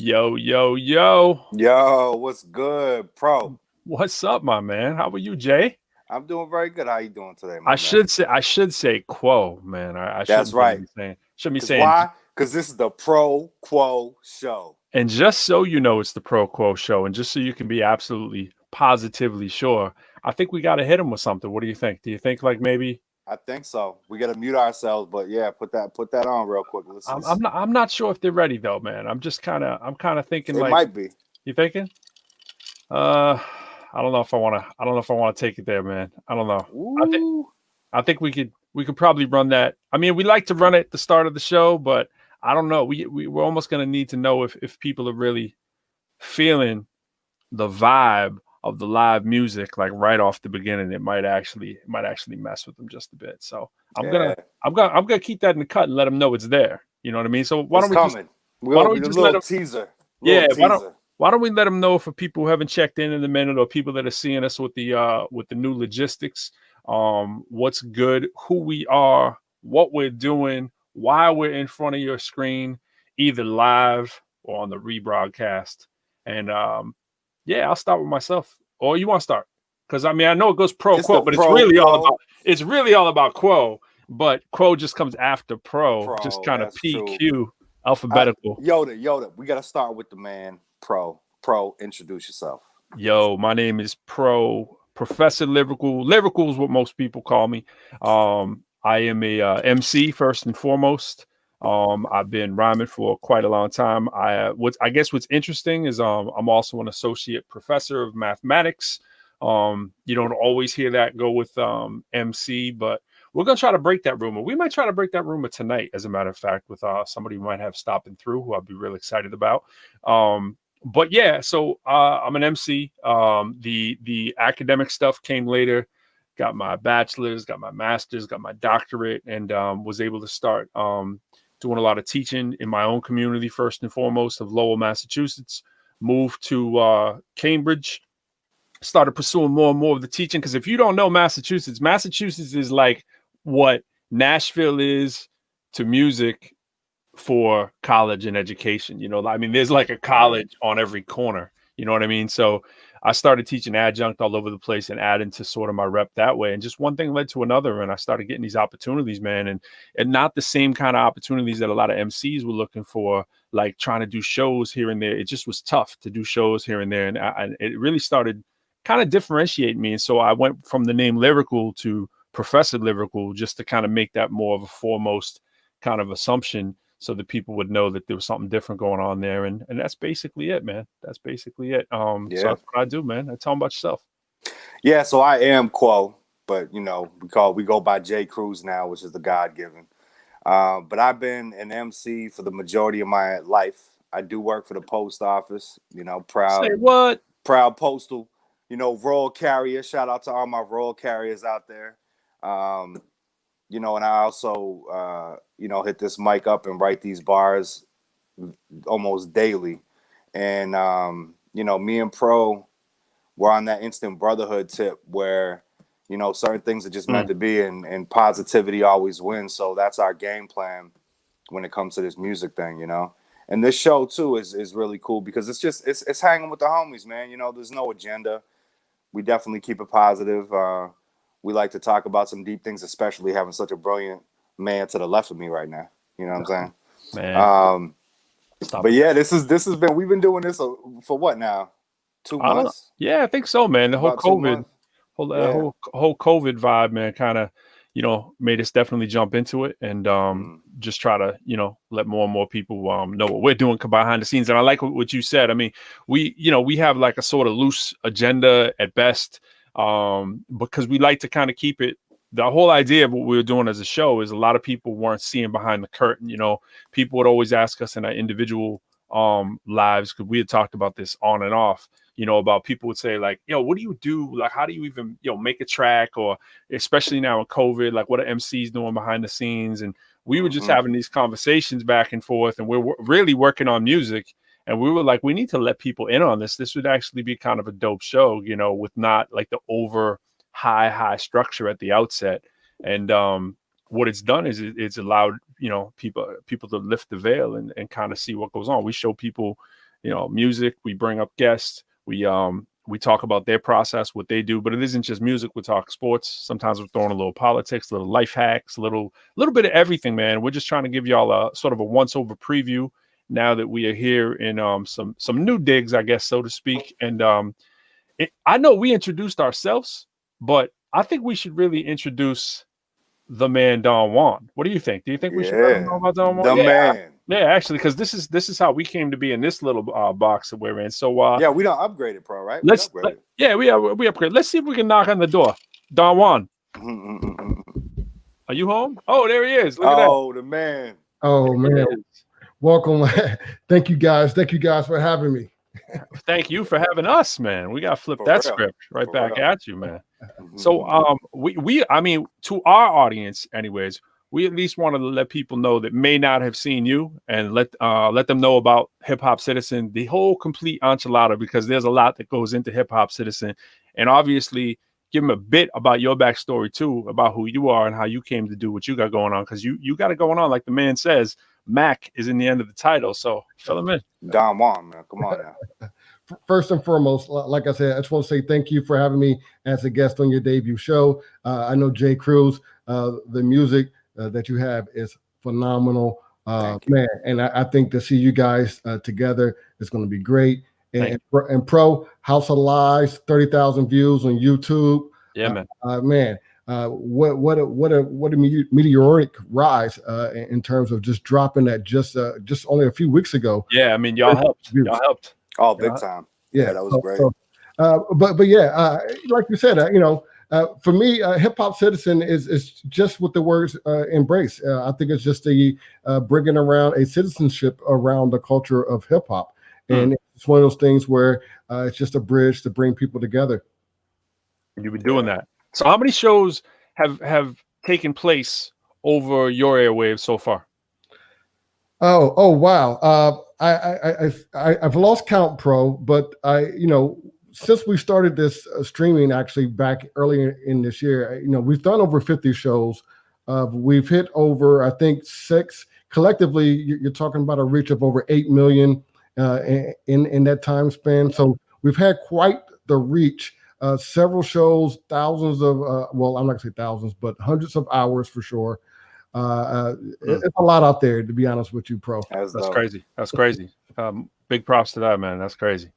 Yo, yo, yo. Yo, what's good, Pro? What's up, my man? How are you, Jay? I'm doing very good. How you doing today, I my man? should say I should say Quo, man. I That's shouldn't really right. be saying shouldn't be Cause saying. why? Cause this is the ProQuo Show. And just so you know, it's the ProQuo Show, and just so you can be absolutely positively sure, I think we got to hit him with something. What do you think? Do you think like maybe? I think so. We gotta mute ourselves, but yeah, put that on real quick. I'm not sure if they're ready though, man. I'm kind of thinking It like might be. you thinking. Uh, I don't know if I want to. I don't know if I want to take it there, man. I don't know. I think. Ooh. I think we could probably run that. I mean, we like to run it at the start of the show, but I don't know. We're almost gonna need to know if people are really feeling the vibe of the live music like right off the beginning. It might actually mess with them just a bit. So I'm gonna Yeah, I'm gonna keep that in the cut and let them know it's there. You know what I mean? So it's coming. why don't we A just let little them? teaser. Little Yeah, teaser. why don't we let them know for people who haven't checked in a minute or people that are seeing us with the new logistics, what's good, who we are, what we're doing, why we're in front of your screen, either live or on the rebroadcast. And yeah, I'll start with myself. Or you want to start? Because I mean I know it goes pro It's quo, the but it's really all about quo. But quo just comes after pro, just Pro. kind of That's true. PQ alphabetical. Yoda. We gotta start with the man, Pro. Pro, introduce yourself. Yo, my name is Professor Lyrical. Lyrical is what most people call me. I am a MC first and foremost. I've been rhyming for quite a long time. I guess what's interesting is I'm also an associate professor of mathematics. You don't always hear that go with MC, but we're gonna try to break that rumor. We might try to break that rumor tonight, as a matter of fact, with somebody we might have stopping through who I'll be really excited about. But yeah, so I'm an MC. The academic stuff came later. Got my bachelor's, got my master's, got my doctorate, and was able to start doing a lot of teaching in my own community first and foremost of Lowell, Massachusetts. Moved to Cambridge. Started pursuing more and more of the teaching because if you don't know Massachusetts is like what Nashville is to music for college and education. You know, I mean, there's like a college on every corner. You know what I mean? So I started teaching adjunct all over the place and adding to sort of my rep that way. And just one thing led to another. And I started getting these opportunities, man. And not the same kind of opportunities that a lot of MCs were looking for, like trying to do shows here and there. It just was tough to do shows here and there. And it really started kind of differentiating me. And so I went from the name Lyrical to Professor Lyrical just to kind of make that more of a foremost kind of assumption so that people would know that there was something different going on there. And that's basically it, man. That's basically it. So that's what I do, man. Tell them about yourself. Yeah, so I am Quo, but we go by J Cruz now, which is the God given. But I've been an MC for the majority of my life. I do work for the post office, proud. Say what? Proud postal, royal carrier. Shout out to all my royal carriers out there. And I also, hit this mic up and write these bars almost daily. And, me and Pro were on that instant brotherhood tip where, certain things are just meant to be and positivity always wins. So that's our game plan when it comes to this music thing, And this show, too, is really cool because it's hanging with the homies, man. There's no agenda. We definitely keep it positive. We like to talk about some deep things, especially having such a brilliant man to the left of me right now. You know what I'm saying? Man. But yeah, this has been, we've been doing this for what now? 2 months? Yeah, I think so, man. The whole COVID, whole COVID vibe, man, kind of, made us definitely jump into it and just try to, let more and more people know what we're doing behind the scenes. And I like what you said. I mean, we have like a sort of loose agenda at best because we like to kind of keep it. The whole idea of what we were doing as a show is a lot of people weren't seeing behind the curtain. People would always ask us in our individual lives, because we had talked about this on and off, about people would say like, what do you do? Like, how do you even, make a track? Or especially now in COVID, like what are MCs doing behind the scenes? And we were just having these conversations back and forth, and we're really working on music. And we were like, we need to let people in on this. This would actually be kind of a dope show, with not like the over high structure at the outset. And what it's done is it's allowed, people to lift the veil and kind of see what goes on. We show people, music. We bring up guests. We talk about their process, what they do, but it isn't just music. We talk sports. Sometimes we're throwing a little politics, a little life hacks, a little bit of everything, man. We're just trying to give y'all a sort of a once over preview now that we are here in some new digs, I guess, so to speak. And I know we introduced ourselves, but I think we should really introduce the man Don Juan. What do you think? Do you think we should let him know about Don Juan? The man. Yeah, actually, because this is how we came to be in this little box that we're in. So we don't upgrade it, Pro, right? We upgrade. Let's see if we can knock on the door. Don Juan. Are you home? Oh, there he is. Look at that. Oh, the man. Oh, man. Welcome. Thank you guys for having me. Thank you for having us, man. We got to flip that script right back at you, man. So I mean, to our audience anyways, we at least want to let people know that may not have seen you, and let them know about Hiphopcitizen, the whole complete enchilada, because there's a lot that goes into Hiphopcitizen, and obviously give them a bit about your backstory too, about who you are and how you came to do what you got going on, because you got it going on. Like the man says, Mac is in the end of the title, so fill him in. Don Juan, man, come on now. First and foremost, like I said, I just want to say thank you for having me as a guest on your debut show. I know J Cruz, the music that you have is phenomenal, man. And I think to see you guys together is going to be great. And Pro, House of Lies, 30,000 views on YouTube. Yeah, man. Man, what a meteoric rise in terms of just dropping that just only a few weeks ago. Yeah, I mean, y'all helped. Y'all helped. Oh, big time. Yeah, that was great. But yeah, like you said, for me, Hiphopcitizen is just what the words embrace. I think it's just bringing around a citizenship around the culture of hip hop, and it's one of those things where it's just a bridge to bring people together. You've been doing that. So, how many shows have taken place over your airwaves so far? Oh wow! I've lost count, Pro, but since we started this streaming actually back earlier in this year, we've done over 50 shows. We've hit over, I think, 6 collectively. You're talking about a reach of over 8 million in that time span. So we've had quite the reach. Several shows, thousands of well, I'm not gonna say thousands, but hundreds of hours for sure. It's a lot out there, to be honest with you, Pro. That's crazy. That's crazy. Big props to that, man. That's crazy.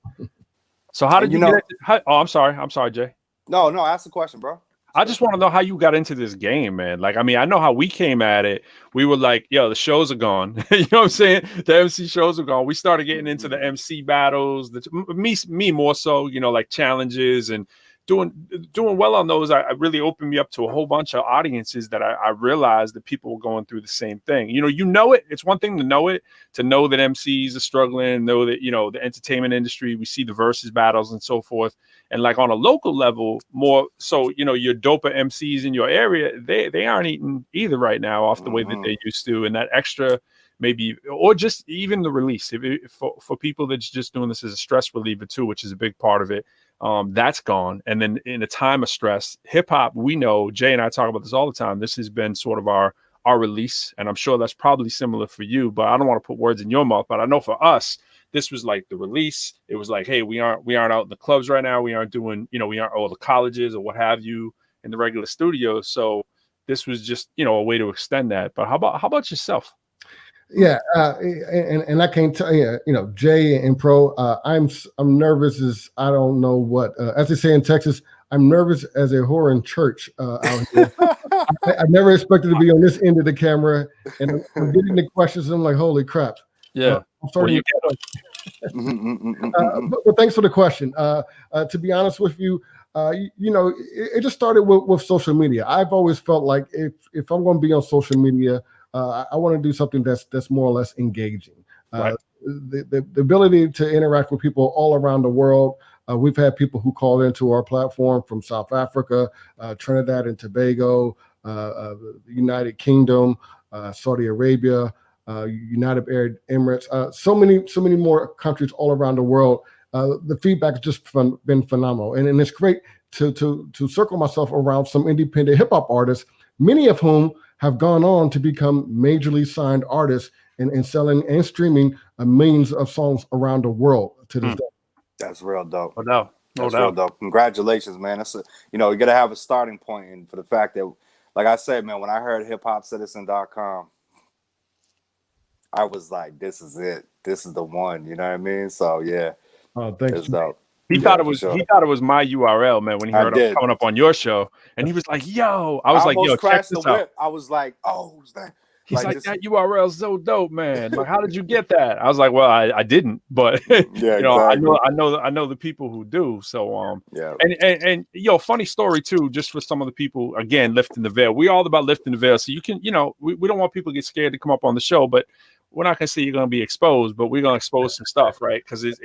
So how did you get into, I'm sorry, Jay. No, ask the question, bro. I just want to know how you got into this game, man. Like, I mean, I know how we came at it. We were like, yo, the shows are gone. You know what I'm saying? The MC shows are gone. We started getting into the MC battles, me more so, like challenges and doing well on those. I really opened me up to a whole bunch of audiences that I realized that people were going through the same thing. It's one thing to know it, to know that MCs are struggling, know that, the entertainment industry, we see the versus battles and so forth. And like on a local level, more so, your doper MCs in your area, they aren't eating either right now off the way that they used to. And that extra maybe, or just even the release for people that's just doing this as a stress reliever too, which is a big part of it. That's gone. And then in a time of stress, hip hop, we know, Jay and I talk about this all the time. This has been sort of our release. And I'm sure that's probably similar for you, but I don't want to put words in your mouth, but I know for us, this was like the release. It was like, hey, we aren't out in the clubs right now. We aren't doing, we aren't all the colleges or what have you in the regular studios. So this was just, a way to extend that. But how about yourself? Yeah, and I can't tell you, Jay and Pro, I'm nervous as I don't know what. As they say in Texas, I'm nervous as a whore in church out here. I never expected to be on this end of the camera, and I'm getting the questions. And I'm like, holy crap! Yeah, I'm starting. But thanks for the question. To be honest with you, it just started with social media. I've always felt like if I'm going to be on social media, I want to do something that's more or less engaging. Right. The ability to interact with people all around the world. We've had people who called into our platform from South Africa, Trinidad and Tobago, United Kingdom, Saudi Arabia, United Arab Emirates, so many more countries all around the world. The feedback has just been phenomenal, and it's great to circle myself around some independent hip hop artists, many of whom have gone on to become majorly signed artists and selling and streaming millions of songs around the world to this day. That's real dope. No doubt. That's real dope. Congratulations, man. That's you got to have a starting point, and for the fact that, like I said, man, when I heard hiphopcitizen.com, I was like, this is it. This is the one. You know what I mean? So yeah. Oh, thanks. It's dope. He thought it was my URL, man, when he heard I was coming up on your show, and he was like, "Yo," I was like, "Yo, check this out." I was like, "Oh, who's that?" He's like, "That URL is so dope, man. Like, how did you get that?" I was like, "Well, I didn't, but yeah, exactly. I know the people who do." So yeah, and funny story too, just for some of the people again lifting the veil. We're all about lifting the veil, so you can, we don't want people to get scared to come up on the show, but we're not gonna say you're gonna be exposed, but we're gonna expose some stuff, right? Because it's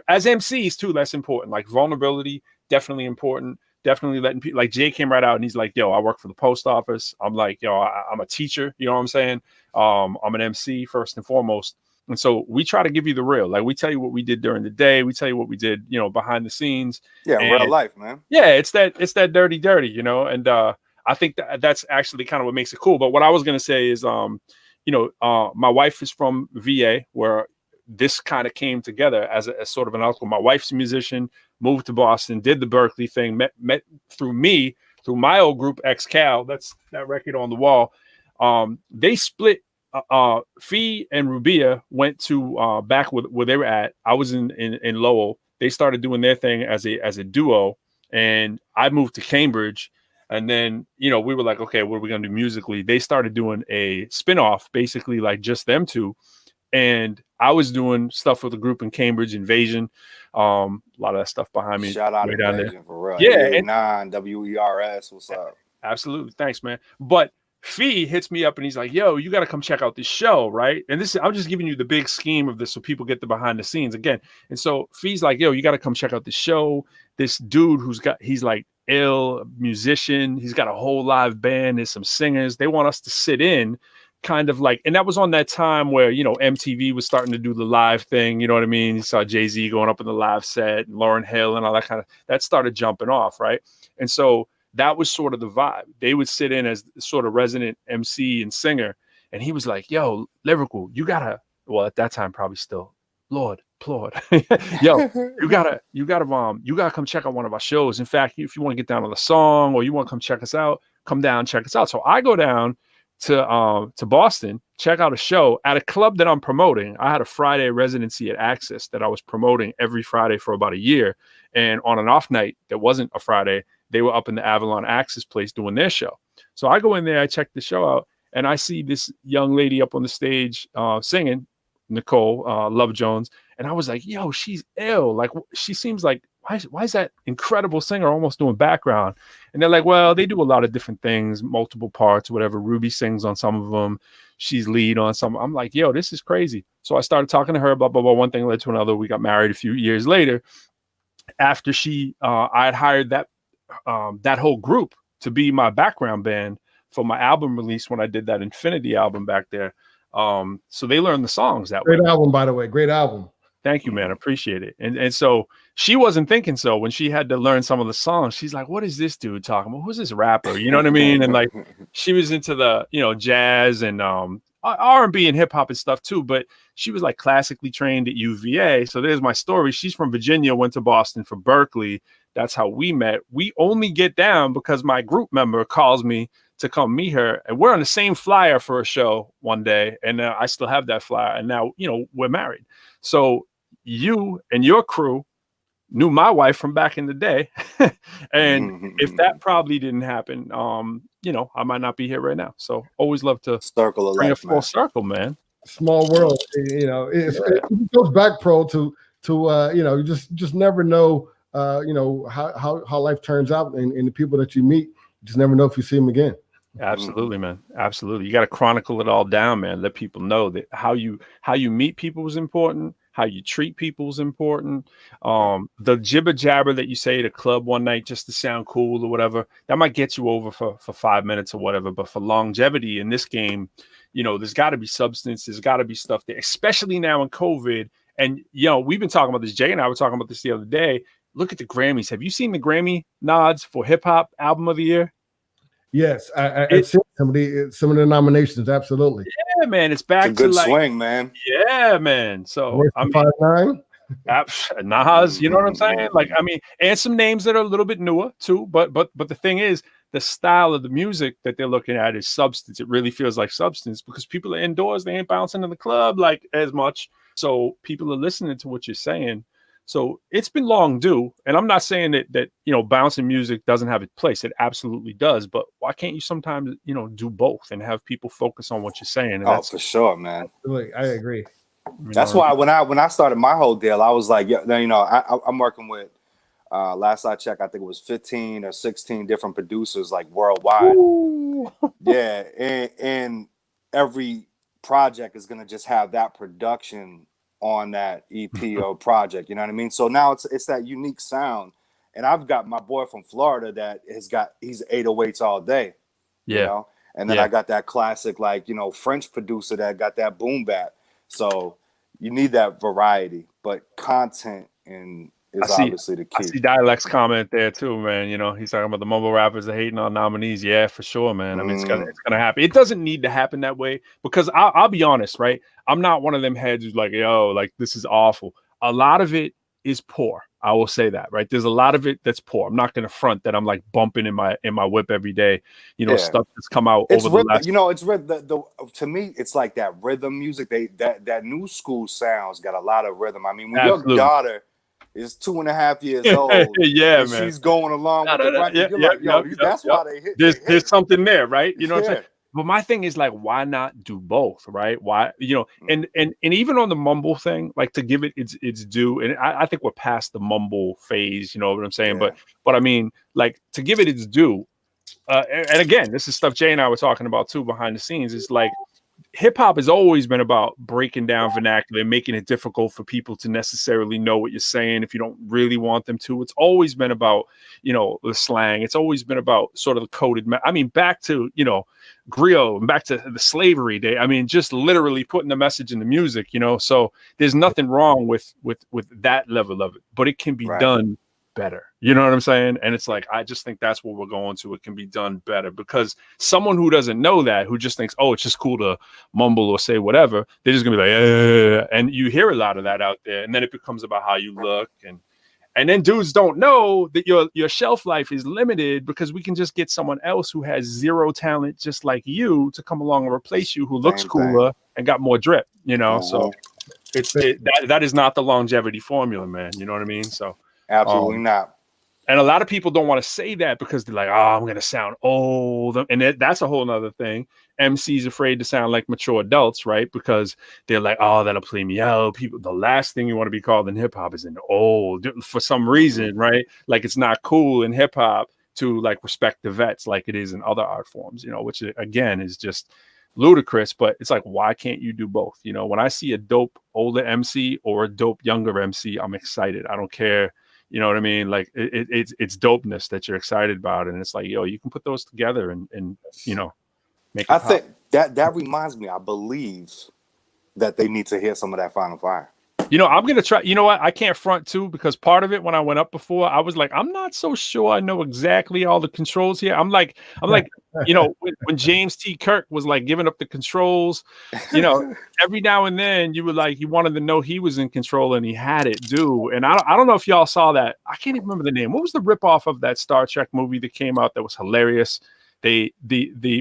as MCs too, that's important. Like vulnerability, definitely important. Definitely letting people, like Jay came right out and he's like, "Yo, I work for the post office." I'm like, "Yo, I'm a teacher." You know what I'm saying? I'm an MC first and foremost, and so we try to give you the real. Like we tell you what we did during the day. We tell you what we did, behind the scenes. Yeah, real life, man. Yeah, it's that dirty, and I think that's actually kind of what makes it cool. But what I was gonna say is, my wife is from VA, where this kind of came together as sort of an uncle. My wife's a musician, moved to Boston, did the Berkeley thing, met through my old group, X-Cal. That's that record on the wall. They split. Fee and Rubia went to back where they were at. I was in Lowell. They started doing their thing as a duo, and I moved to Cambridge. And then, we were like, okay, what are we going to do musically? They started doing a spinoff, basically like just them two. And I was doing stuff with a group in Cambridge, Invasion. A lot of that stuff behind me. Shout out Invasion for real. Yeah. 9 WERS. What's up? Absolutely. Thanks, man. But Fee hits me up and he's like, "Yo, you got to come check out this show, right?" And I'm just giving you the big scheme of this so people get the behind the scenes again. And so Fee's like, "Yo, you got to come check out this show. This dude he's like ill musician. He's got a whole live band. There's some singers. They want us to sit in kind of like," and that was on that time where, MTV was starting to do the live thing. You know what I mean? You saw Jay-Z going up in the live set and Lauryn Hill and all that that started jumping off. Right. And so that was sort of the vibe. They would sit in as sort of resident MC and singer. And he was like, "Yo, Lyrical, you gotta," well, at that time, probably still, Lord, "Yo, you gotta come check out one of our shows. In fact, if you want to get down on the song or you want to come check us out, come down, check us out." So I go down to Boston, check out a show at a club that I'm promoting. I had a Friday residency at Access that I was promoting every Friday for about a year. And on an off night that wasn't a Friday, they were up in the Avalon Access place doing their show. So I go in there, I check the show out, and I see this young lady up on the stage singing, Nicole Love Jones. And I was like, "Yo, she's ill. Like, she seems like, why is that incredible singer almost doing background?" And they're like, "Well, they do a lot of different things, multiple parts, whatever. Ruby sings on some of them. She's lead on some." I'm like, "Yo, this is crazy." So I started talking to her, blah, blah, blah. One thing led to another. We got married a few years later. After I had hired that whole group to be my background band for my album release when I did that Infinity album back there. So they learned the songs that way. Great album, by the way. Great album. Thank you, man. Appreciate it. And so she wasn't thinking so when she had to learn some of the songs. She's like, "What is this dude talking about? Who's this rapper?" You know what I mean? And like, she was into the, jazz and R&B and hip hop and stuff too. But she was like classically trained at UVA. So there's my story. She's from Virginia, went to Boston for Berkeley. That's how we met. We only get down because my group member calls me to come meet her. And we're on the same flyer for a show one day. And I still have that flyer. And now, we're married. So you and your crew knew my wife from back in the day. And if that probably didn't happen, I might not be here right now. So always love to bring a full circle, man. Small world, it goes back, Pro, to you just never know, how life turns out, and the people that you meet, you just never know if you see them again. Absolutely, man. Absolutely. You got to chronicle it all down, man. Let people know that how you meet people is important. How you treat people is important. The jibber jabber that you say at a club one night just to sound cool or whatever, that might get you over for 5 minutes or whatever. But for longevity in this game, there's got to be substance. There's got to be stuff there, especially now in COVID. And, we've been talking about this. Jay and I were talking about this the other day. Look at the Grammys. Have you seen the Grammy nods for hip hop album of the year? Yes, I've seen some of the nominations. Absolutely. Yeah, man. It's back It's a good to like swing, man. yeah, man. So I mean, 5'9". Nas, you know what I'm saying? Like, I mean, and some names that are a little bit newer too. But the thing is, the style of the music that they're looking at is substance. It really feels like substance because people are indoors. They ain't bouncing in the club like as much. So people are listening to what you're saying. So it's been long due. And I'm not saying that you know, bouncing music doesn't have its place. It absolutely does. But why can't you sometimes, you know, do both and have people focus on what you're saying? And Oh, for sure, man. Absolutely. I agree. That's why when I started my whole deal, I was like, yeah, you know, I'm working with last I checked, I think it was 15 or 16 different producers like worldwide. Yeah, and every project is gonna just have that production on that EP or project. You know what I mean? So now it's that unique sound. And I've got my boy from Florida that he's 808s all day. Yeah. You know? And then I got that classic, like, you know, French producer that got that boom bap. So you need that variety, but content is obviously the key. I see Dialect's comment there too, man. You know, he's talking about the mumble rappers that hating on nominees. Yeah, for sure, man. I mean, it's gonna happen. It doesn't need to happen that way because I'll be honest, right? I'm not one of them heads who's like, yo, like this is awful. A lot of it is poor. I will say that, right? There's a lot of it that's poor. I'm not going to front that I'm like bumping in my whip every day. You know, stuff that's come out over the last. You know, it's to me, it's like that rhythm music. That new school sounds got a lot of rhythm. I mean, when your daughter is 2.5 years old, yeah, and man, she's going along with the record, you're like, yo, that's why they hit. There's something there, right? You know what I'm saying? But my thing is like, why not do both, right? Why, you know, and even on the mumble thing, like to give it its due, and I think we're past the mumble phase, you know what I'm saying? Yeah. But I mean, like to give it its due, and again, this is stuff Jay and I were talking about too behind the scenes. It's like hip hop has always been about breaking down vernacular and making it difficult for people to necessarily know what you're saying if you don't really want them to. It's always been about, you know, the slang. It's always been about sort of the coded. I mean, back to, you know, griot and back to the slavery day. I mean, just literally putting the message in the music, you know. So there's nothing wrong with that level of it, but it can be done better. You know what I'm saying? And it's like, I just think that's what we're going to. It can be done better because someone who doesn't know that, who just thinks, oh, it's just cool to mumble or say whatever, they're just gonna be like, and you hear a lot of that out there. And then it becomes about how you look. And then dudes don't know that your shelf life is limited because we can just get someone else who has zero talent just like you to come along and replace you, who looks cooler and got more drip, you know? So that is not the longevity formula, man. You know what I mean? So absolutely not. And a lot of people don't want to say that because they're like, oh, I'm going to sound old. And that's a whole nother thing. MC's afraid to sound like mature adults, right? Because they're like, oh, that'll play me out. People, the last thing you want to be called in hip hop is an old, for some reason, right? Like it's not cool in hip hop to like respect the vets like it is in other art forms, you know, which again is just ludicrous. But it's like, why can't you do both? You know, when I see a dope older MC or a dope younger MC, I'm excited. I don't care. You know what I mean? Like it's dopeness that you're excited about. And it's like, yo, you can put those together and you know, make it pop. think that reminds me, I believe that they need to hear some of that Final Fire. You know, I'm going to try. You know what? I can't front too, because part of it when I went up before, I was like, I'm not so sure I know exactly all the controls here. I'm like, you know, when James T. Kirk was like giving up the controls, you know, every now and then you were like, you wanted to know he was in control and he had it, dude. And I don't know if y'all saw that. I can't even remember the name. What was the ripoff of that Star Trek movie that came out that was hilarious? The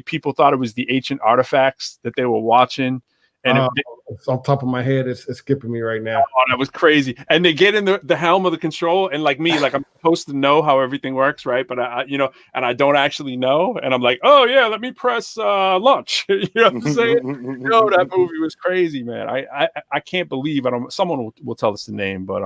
people thought it was the ancient artifacts that they were watching. And it's on top of my head. It's skipping me right now. Oh, that was crazy. And they get in the helm of the control, and like me, like I'm supposed to know how everything works, right? But I you know, and I don't actually know. And I'm like, oh yeah, let me press launch. You know what I'm saying? No, that movie was crazy, man. I can't believe someone will tell us the name, but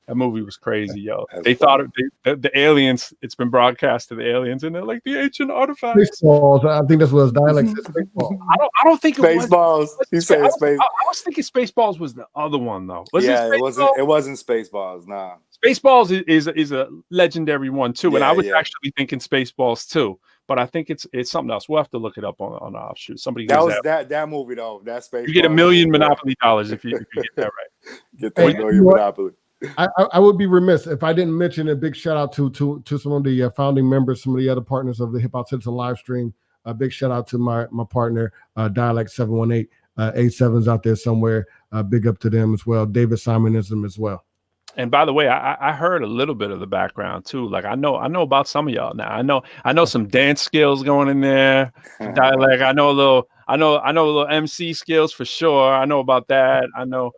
that movie was crazy, yo. They thought the aliens. It's been broadcast to the aliens, and they're like the ancient artifacts. Spaceballs. I think that's what his dialect says. Spaceballs. I don't think it was. He said space. I was thinking Spaceballs was the other one though. It wasn't Spaceballs. Nah. Spaceballs is a legendary one too, and I was actually thinking Spaceballs too. But I think it's something else. We'll have to look it up on the offshoot. Somebody that movie though. That Spaceballs. You get $1 million Monopoly dollars if you get that right. Get that $1 million Monopoly. I would be remiss if I didn't mention a big shout out to some of the founding members, some of the other partners of the Hiphopcitizen live stream. A big shout out to my partner, Dialect 718, 87's out there somewhere. Big up to them as well. David Simonism as well. And by the way, I heard a little bit of the background too. Like I know about some of y'all now. I know some dance skills going in there. Dialect. I know a little MC skills for sure. I know about that. I know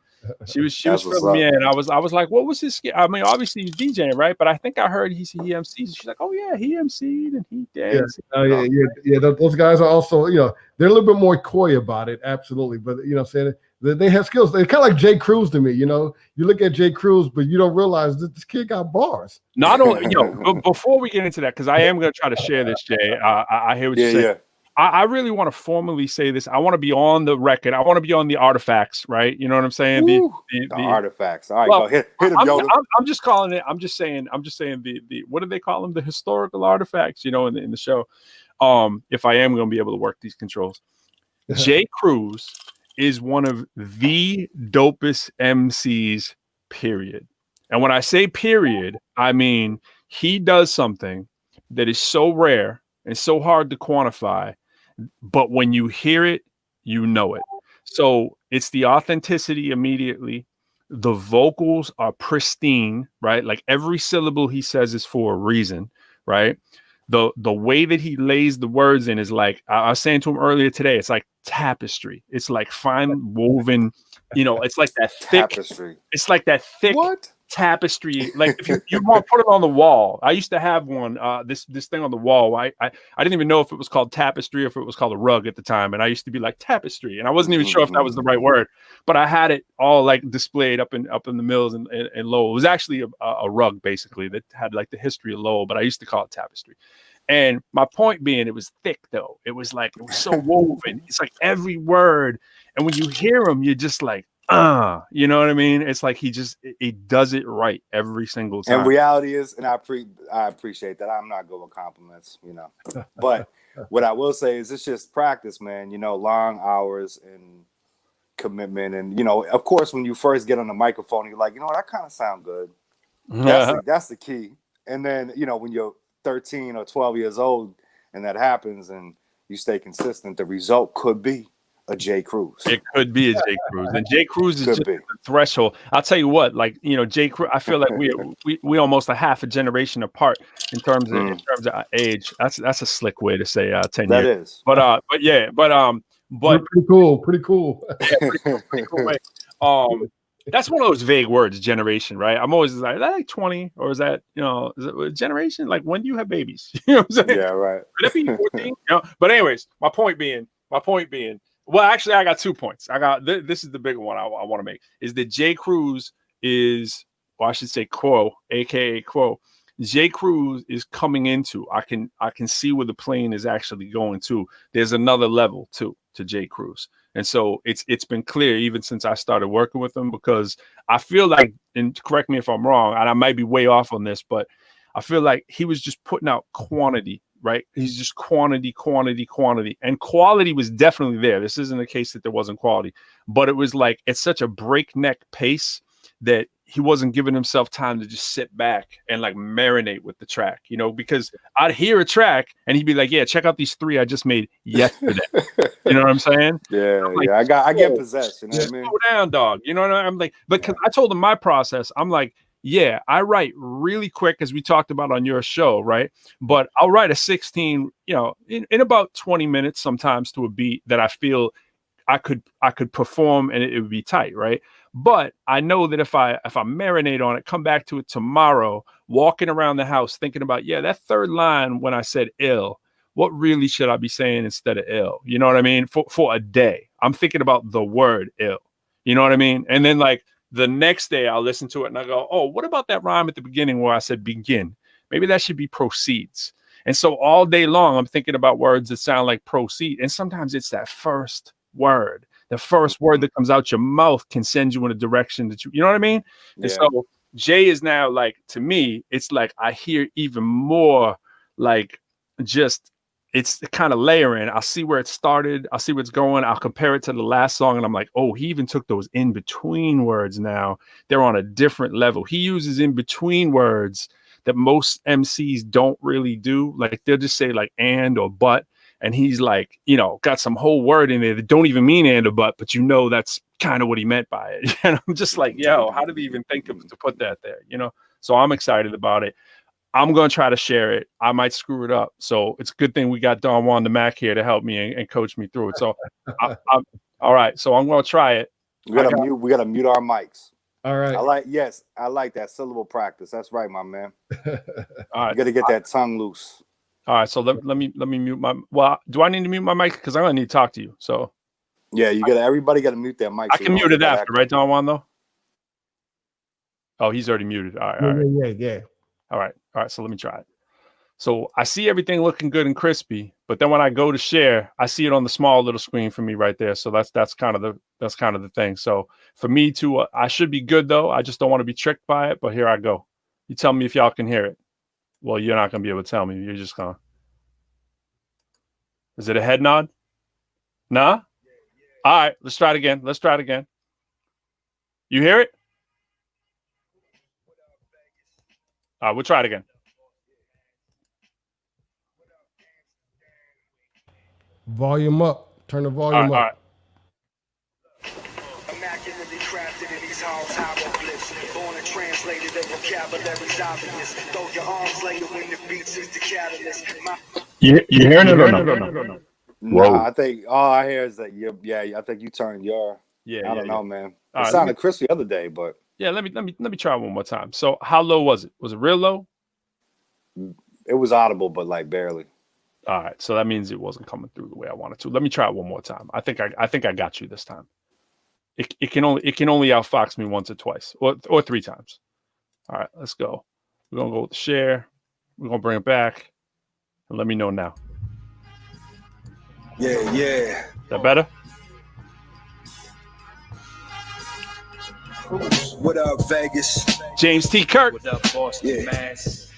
she was filling me in. I was like, what was his skill? I mean, obviously he's DJing, right? But I think I heard he MCs. She's like, oh yeah, he MC'd and he danced. Yeah. Those guys are also, they're a little bit more coy about it, absolutely. But saying they have skills. They're kind of like J Cruz to me. You look at J Cruz, but you don't realize that this kid got bars. Not only, but before we get into that, because I am going to try to share this, Jay. I hear what you're saying. Yeah. I really want to formally say this. I want to be on the record. I want to be on the artifacts, right? You know what I'm saying? The artifacts. All right, go hit him, Yoda. I'm just calling it. I'm just saying the what do they call them? The historical artifacts, in the show. If I am going to be able to work these controls, J Cruz is one of the dopest MCs, period. And when I say period, I mean he does something that is so rare and so hard to quantify, but when you hear it, you know it. So it's the authenticity immediately. The vocals are pristine, right? Like every syllable he says is for a reason, right? The way that he lays the words in is like, I was saying to him earlier today, it's like tapestry. It's like fine woven, it's like that thick tapestry. It's like that thick tapestry. Like if you want to put it on the wall. I used to have one, this thing on the wall. I didn't even know if it was called tapestry or if it was called a rug at the time. And I used to be like tapestry. And I wasn't even sure if that was the right word, but I had it all like displayed up in the mills and Lowell. It was actually a rug basically that had like the history of Lowell, but I used to call it tapestry. And my point being, it was thick though. It was so woven. It's like every word. And when you hear him, you're just like, you know what I mean? It's like he does it right every single time. And reality is, and I appreciate that. I'm not good with compliments, But what I will say is it's just practice, man. Long hours and commitment. And, of course, when you first get on the microphone, you're like, that kind of sound good. That's the key. And then, when you're 13 or 12 years old and that happens and you stay consistent, the result could be a J Cruz. It could be a J Cruz, and J Cruz is just the threshold. I'll tell you what, J Cruz. I feel like we almost a half a generation apart in terms of age. That's a slick way to say 10 that years. Is. But pretty cool. Yeah, pretty cool way. That's one of those vague words, generation, right? I'm always like, is that like 20 or is that, is it a generation? Like when do you have babies? You know what I'm saying? Yeah, right. Could it be 14? But anyways, my point being, well, actually, I got 2 points. I got this is the bigger one I want to make is that J Cruz is, or I should say Quo, aka Quo. J Cruz is coming into. I can see where the plane is actually going to. There's another level to J Cruz, and so it's been clear even since I started working with him because I feel like, and correct me if I'm wrong, and I might be way off on this, but I feel like he was just putting out quantity. Right. He's just quantity. And quality was definitely there. This isn't a case that there wasn't quality, but it was like it's such a breakneck pace that he wasn't giving himself time to just sit back and like marinate with the track, because I'd hear a track and he'd be like, yeah, check out these 3 I just made yesterday. You know what I'm saying? Yeah. Like, I get possessed. You know what I mean? Slow down, dog. You know what I'm like? But because I told him my process, I'm like, yeah, I write really quick, as we talked about on your show, right? But I'll write a 16, in about 20 minutes sometimes to a beat that I feel I could perform and it would be tight, right? But I know that if I marinate on it, come back to it tomorrow, walking around the house thinking about, that third line when I said ill, what really should I be saying instead of ill? You know what I mean? For a day, I'm thinking about the word ill. You know what I mean? And then like, the next day I'll listen to it and I go, oh, what about that rhyme at the beginning where I said begin? Maybe that should be proceeds. And so all day long, I'm thinking about words that sound like proceed. And sometimes it's that first word. The first word that comes out your mouth can send you in a direction that you know what I mean? Yeah. And so Jay is now like, to me, it's like I hear even more like just it's kind of layering. I'll see where it started. I'll see where it's going. I'll compare it to the last song, and I'm like, oh, he even took those in between words. Now they're on a different level. He uses in between words that most MCs don't really do. Like they'll just say like and or but, and he's like, you know, got some whole word in there that don't even mean and or but that's kind of what he meant by it. And I'm just like, yo, how did he even think of to put that there? You know, so I'm excited about it. I'm going to try to share it. I might screw it up. So it's a good thing we got Don Juan the Mac here to help me and coach me through it. So I'm all right. So I'm going to try it. We got to mute our mics. All right. I like that syllable practice. That's right, my man. All right. You got to get that tongue loose. All right. So let me mute my, well, do I need to mute my mic? Because I'm going to need to talk to you. So yeah, everybody got to mute their mic. I can mute it after, right, Don Juan, though? Oh, he's already muted. All right. Yeah. All right. So let me try it. So I see everything looking good and crispy, but then when I go to share, I see it on the small little screen for me right there. So that's kind of the thing. So for me to, I should be good though. I just don't want to be tricked by it. But here I go. You tell me if y'all can hear it. Well, you're not gonna be able to tell me. You're just gonna. Is it a head nod? Nah. All right. Let's try it again. You hear it? All right, we'll try it again. Volume up. Turn the volume up. All right. Immaculately crafted in these halls, hieroglyphs. Born and translated, the vocabulary's obvious. Throw your arms later when the beats is the catalyst. You hearing it or no? No, I think all I hear is that I think you turned your. Yeah, I don't know, man. It sounded crispy the other day, but. Yeah, let me try one more time. So how low was it? Was it real low? It was audible, but like barely. All right, so that means it wasn't coming through the way I wanted to. Let me try it one more time. I think I got you this time. It can only outfox me once or twice or three times. All right, let's go. We're gonna go with the share. We're gonna bring it back, and let me know now. Yeah. Is that better? What up, Vegas? James T. Kirk. What up, Boston, Mass?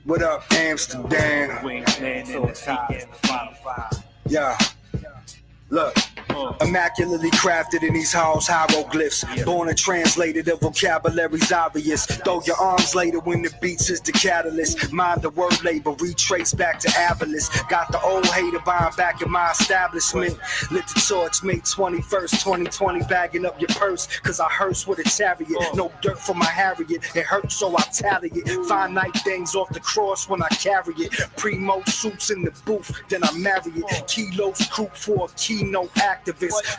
What up, Amsterdam? Wingsman in the top. Yeah. Look. Immaculately crafted in these halls, hieroglyphs. Born and translated, the vocabulary's obvious. Throw your arms later when the beats is the catalyst. Mind the word labor, retrace back to Avalis. Got the old hater buying back in my establishment. Lit the torch, May 21st, 2020, bagging up your purse. Cause I hearse with a chariot. No dirt for my Harriet. It hurts, so I tally it. Finite things off the cross when I carry it. Primo suits in the booth, then I marry it. Kilos coop for a keynote activist.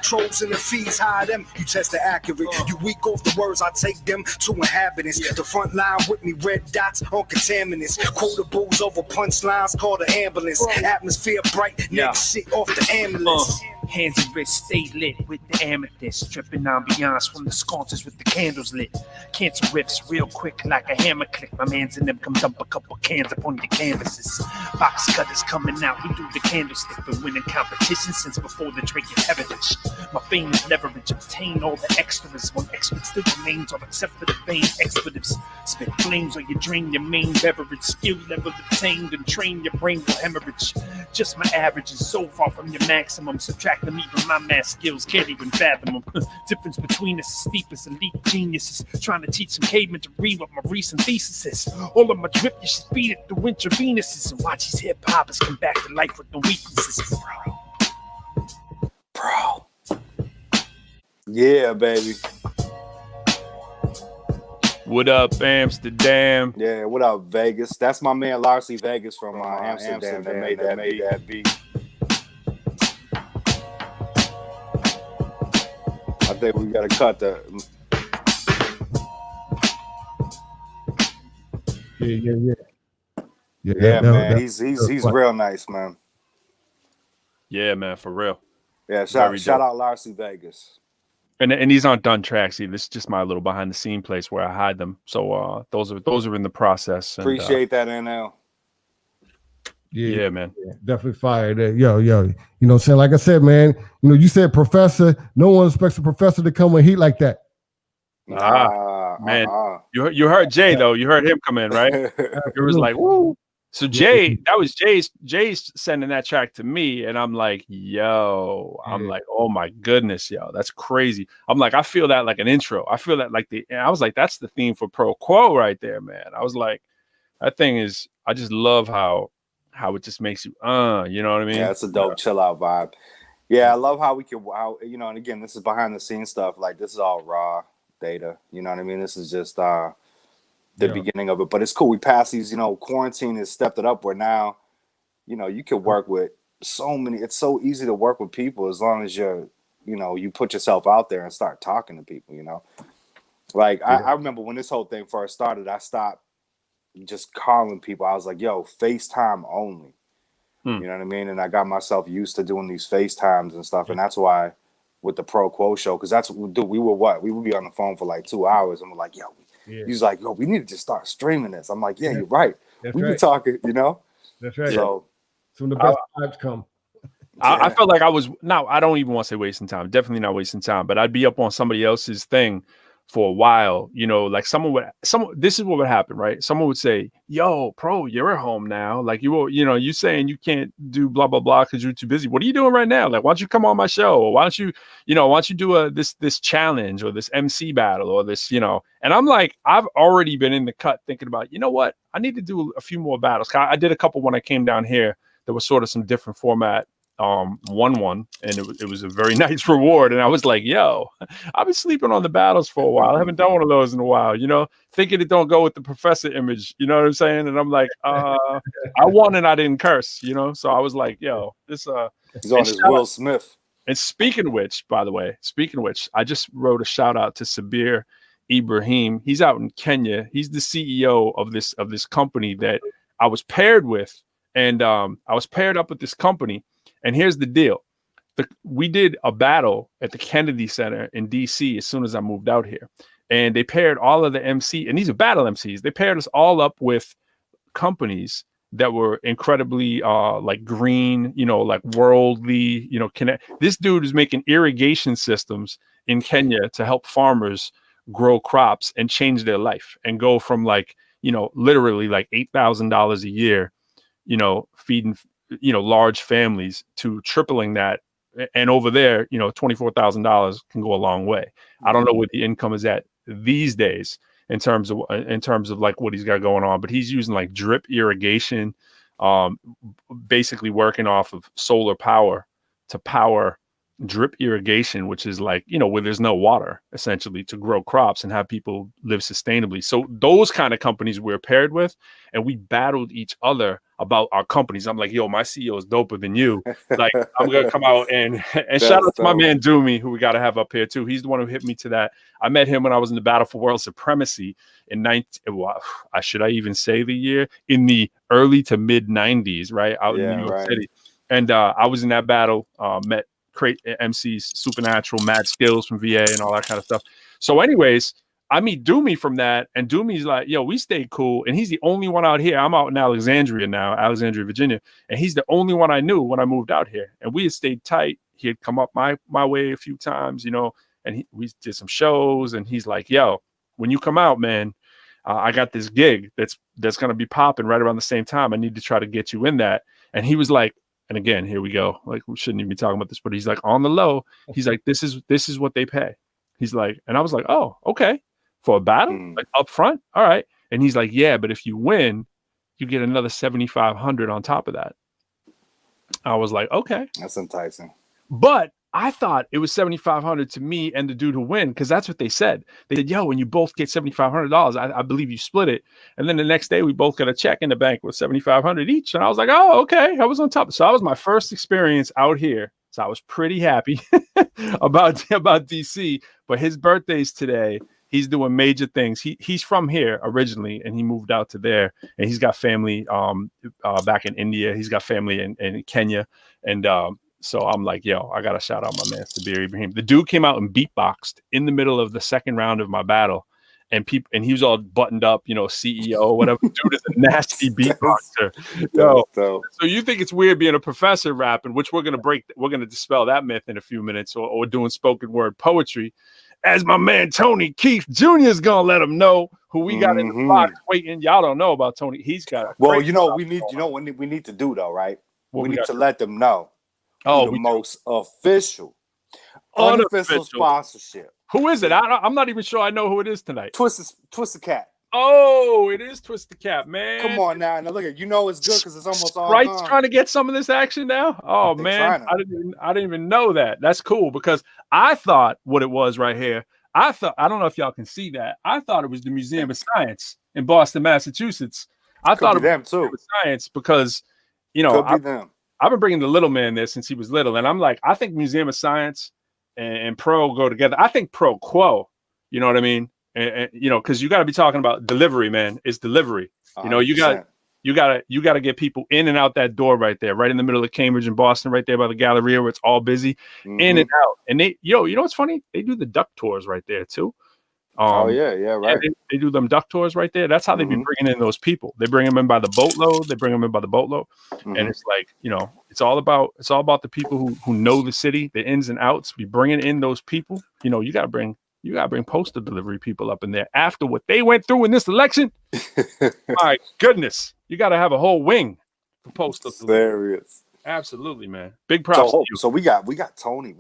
Trolls in the fees, hide them, you test the accurate. You weak off the words, I take them to inhabitants. The front line with me, red dots on contaminants. Quotables over punchlines, call the ambulance. Atmosphere bright, next shit off the ambulance. Hands and wrists stay lit with the amethyst. Tripping ambiance from the sconces with the candles lit. Cancer riffs real quick like a hammer click. My mans in them come dump a couple cans upon your canvases. Box cutters coming out, we do the candlestick. Been winning competition since before the Drake and heritage. My fame is leverage, obtain all the extras. When expert still remains all except for the vain expletives. Spit flames on your drain, your main beverage. Skill level obtained and train your brain will hemorrhage. Just my average is so far from your maximum. Subtract them, even my math skills can't even fathom them. Difference between us is steep as elite geniuses. Trying to teach some cavemen to read what my recent thesis is. All of my drip, you should feed it through intravenous's. And watch these hip-hoppers come back to life with no weaknesses. Bro. Yeah, baby. What up, Amsterdam? Yeah, what up, Vegas? That's my man Larcy Vegas from Amsterdam that made that beat. I think we gotta cut the. Yeah, man. He's real nice, man. Yeah, man, for real. Yeah, shout out Larcy Vegas. And these aren't done tracks either. This is just my little behind the scene place where I hide them. So those are in the process. And, appreciate that, NL. Yeah, man. Yeah, definitely fire there. Yo. You know what I'm saying? Like I said, man, you said professor. No one expects a professor to come with heat like that. Man. You heard Jay though. You heard him come in, right? It was like, woo. So that was Jay's sending that track to me, and I'm like, yo, I'm like, oh my goodness, yo, that's crazy. I'm like, I feel that like an intro. I feel that like and I was like, that's the theme for ProQuo right there, man. I was like, that thing is, I just love how it just makes you, you know what I mean? Yeah, it's a dope chill out vibe. Yeah, I love how we can, you know, and again, this is behind the scenes stuff. Like, this is all raw data. You know what I mean? This is just the beginning of it, but it's cool. We passed these, you know, quarantine has stepped it up where now, you know, you can work with so many. It's so easy to work with people as long as you know, you put yourself out there and start talking to people, you know. Like, I remember when this whole thing first started, I stopped just calling people. I was like, yo, FaceTime only. You know what I mean? And I got myself used to doing these FaceTimes and stuff. And that's why with the ProQuo Show, because that's what we do. We would be on the phone for like 2 hours and we're like, yo, he's like, yo, we need to just start streaming this. I'm like, yeah, you're right. We be talking, you know? That's right. So when the best times come. I felt like I don't even want to say wasting time. Definitely not wasting time, but I'd be up on somebody else's thing for a while, you know, like this is what would happen, right? Someone would say, yo, Pro, you're at home now. Like, you saying you can't do blah, blah, blah, because you're too busy. What are you doing right now? Like, why don't you come on my show? Or why don't you do this challenge or this MC battle or this, you know? And I'm like, I've already been in the cut thinking about, you know what? I need to do a few more battles. I did a couple when I came down here. There was sort of some different format. Won one, and it was a very nice reward. And I was like, yo, I've been sleeping on the battles for a while. I haven't done one of those in a while, you know, thinking it don't go with the professor image, you know what I'm saying? And I'm like, I won and I didn't curse, you know? So I was like, yo, this he's on his Will Smith. And speaking of which, I just wrote a shout out to Sabir Ibrahim. He's out in Kenya. He's the CEO of this company that I was paired with. And I was paired up with this company. And here's the deal. We did a battle at the Kennedy Center in DC as soon as I moved out here. And they paired all of the MC, and these are battle MCs. They paired us all up with companies that were incredibly like green, you know, like worldly, you know, this dude is making irrigation systems in Kenya to help farmers grow crops and change their life and go from like, you know, literally like $8,000 a year, you know, feeding, you know, large families to tripling that. And over there, you know, $24,000 can go a long way. I don't know what the income is at these days in terms of like what he's got going on, but he's using like drip irrigation, basically working off of solar power to power drip irrigation, which is like, you know, where there's no water essentially to grow crops and have people live sustainably. So those kind of companies we're paired with, and we battled each other about our companies. I'm like, yo, my CEO is doper than you. Like, I'm gonna come out and shout out to my man Doomy, who we got to have up here too. He's the one who hit me to that. I met him when I was in the battle for world supremacy in should I even say the year? In the early to mid 90s, right? Out in New York City. And I was in that battle, met great MCs, Supernatural, Mad Skills from VA and all that kind of stuff. So anyways, I meet Doomy from that, and Doomy's like, yo, we stayed cool. And he's the only one out here. I'm out in Alexandria now, Virginia. And he's the only one I knew when I moved out here. And we had stayed tight. He had come up my way a few times, you know, and we did some shows. And he's like, yo, when you come out, man, I got this gig that's going to be popping right around the same time. I need to try to get you in that. And he was like, and again, here we go. Like, we shouldn't even be talking about this, but he's like, on the low, he's like, this is what they pay. He's like, and I was like, oh, okay. For a battle, like up front, all right. And he's like, yeah, but if you win, you get another 7,500 on top of that. I was like, okay, that's enticing. But I thought it was 7,500 to me and the dude who win, because that's what they said. They said, yo, when you both get $7,500, I believe you split it. And then the next day we both got a check in the bank with 7,500 each. And I was like, oh, okay. I was on top. So that was my first experience out here. So I was pretty happy about DC. But his birthday's today. He's doing major things. He's from here originally, and he moved out to there. And he's got family back in India. He's got family in Kenya. And so I'm like, yo, I got to shout out my man, Sabir Ibrahim. The dude came out and beatboxed in the middle of the second round of my battle. And he was all buttoned up, you know, CEO or whatever. Dude is a nasty beatboxer. So you think it's weird being a professor rapping, which we're going to dispel that myth in a few minutes, or doing spoken word poetry. as my man Tony Keith Jr. is gonna let him know who we got in the box waiting. Y'all don't know about Tony. He's got a well, you know, we need to do though, right? We need to let them know the most official, unofficial sponsorship. Who is it? I'm not even sure I know who it is tonight. Twisted Cap. Oh, it is Twisted Cap, man. Come on now look at it's good because it's almost all Sprite's trying to get some of this action now. Oh man, I didn't even know that. That's cool because I thought what it was right here. I don't know if y'all can see that. I thought it was the Museum of Science in Boston, Massachusetts. I thought it was them too. Science because I've been bringing the little man there since he was little, and I'm like, I think Museum of Science and Pro go together. I think ProQuo. You know what I mean? And because you got to be talking about delivery, man. It's delivery. 100%. You got to get people in and out that door right there, right in the middle of Cambridge and Boston, right there by the Galleria where it's all busy, in and out. And they, you know what's funny? They do the duck tours right there too. Right. Yeah, they do them duck tours right there. That's how they be bringing in those people. They bring them in by the boatload. And it's like, it's all about the people who know the city, the ins and outs. Be bringing in those people. You got to bring postal delivery people up in there after what they went through in this election. My goodness, you got to have a whole wing for postal delivery. Serious. Absolutely, man. Big props. So we got Tony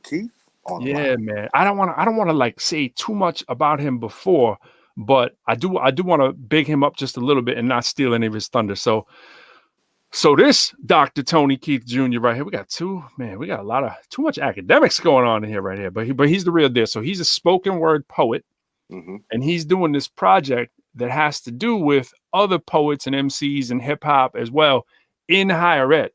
Keith on the line. Man. I don't want to like say too much about him before, but I do want to big him up just a little bit and not steal any of his thunder. So this Dr. Tony Keith Jr. right here, we got too much academics going on in here right here, but he's the real deal. So he's a spoken word poet, and he's doing this project that has to do with other poets and MCs and hip hop as well in higher ed.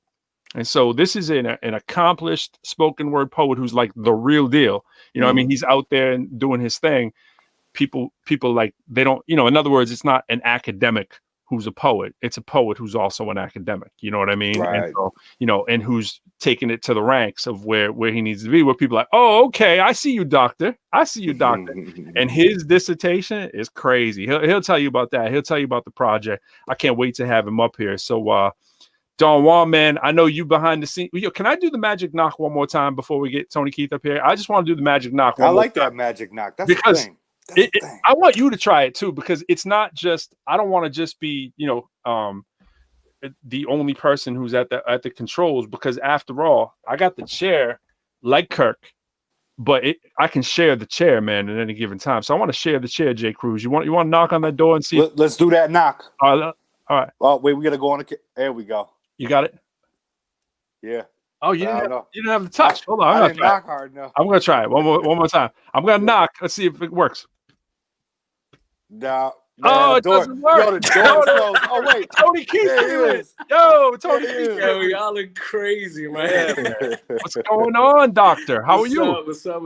And so this is an accomplished spoken word poet who's like the real deal. I mean, he's out there and doing his thing. People like, they don't, in other words, it's not an academic who's a poet. It's a poet who's also an academic. You know what I mean? Right. And so, and who's taking it to the ranks of where he needs to be, where people are like, oh, okay, I see you, doctor. And his dissertation is crazy. He'll tell you about that. He'll tell you about the project. I can't wait to have him up here. So, Don Juan, man, I know you behind the scenes. Can I do the magic knock one more time before we get Tony Keith up here? I just want to do the magic knock. I like that magic knock. That's because the thing. I want you to try it too, because it's not just, I don't want to just be, the only person who's at the controls, because after all, I got the chair like Kirk, but I can share the chair, man, at any given time. So I want to share the chair, J Cruz. You want to knock on that door and see? Let's do that knock. All right. Oh, wait, we got to go on there we go. You got it? Yeah. Oh, you didn't have the touch. Hold on. I didn't knock hard enough. I'm going to try it one more time. I'm going to knock. Let's see if it works. No. It doesn't work. Yo, the door's closed. Oh, wait. Tony Keith is. Yo, Tony Keith. Yo, y'all are crazy, man. What's going on, doctor? How are you? What's up?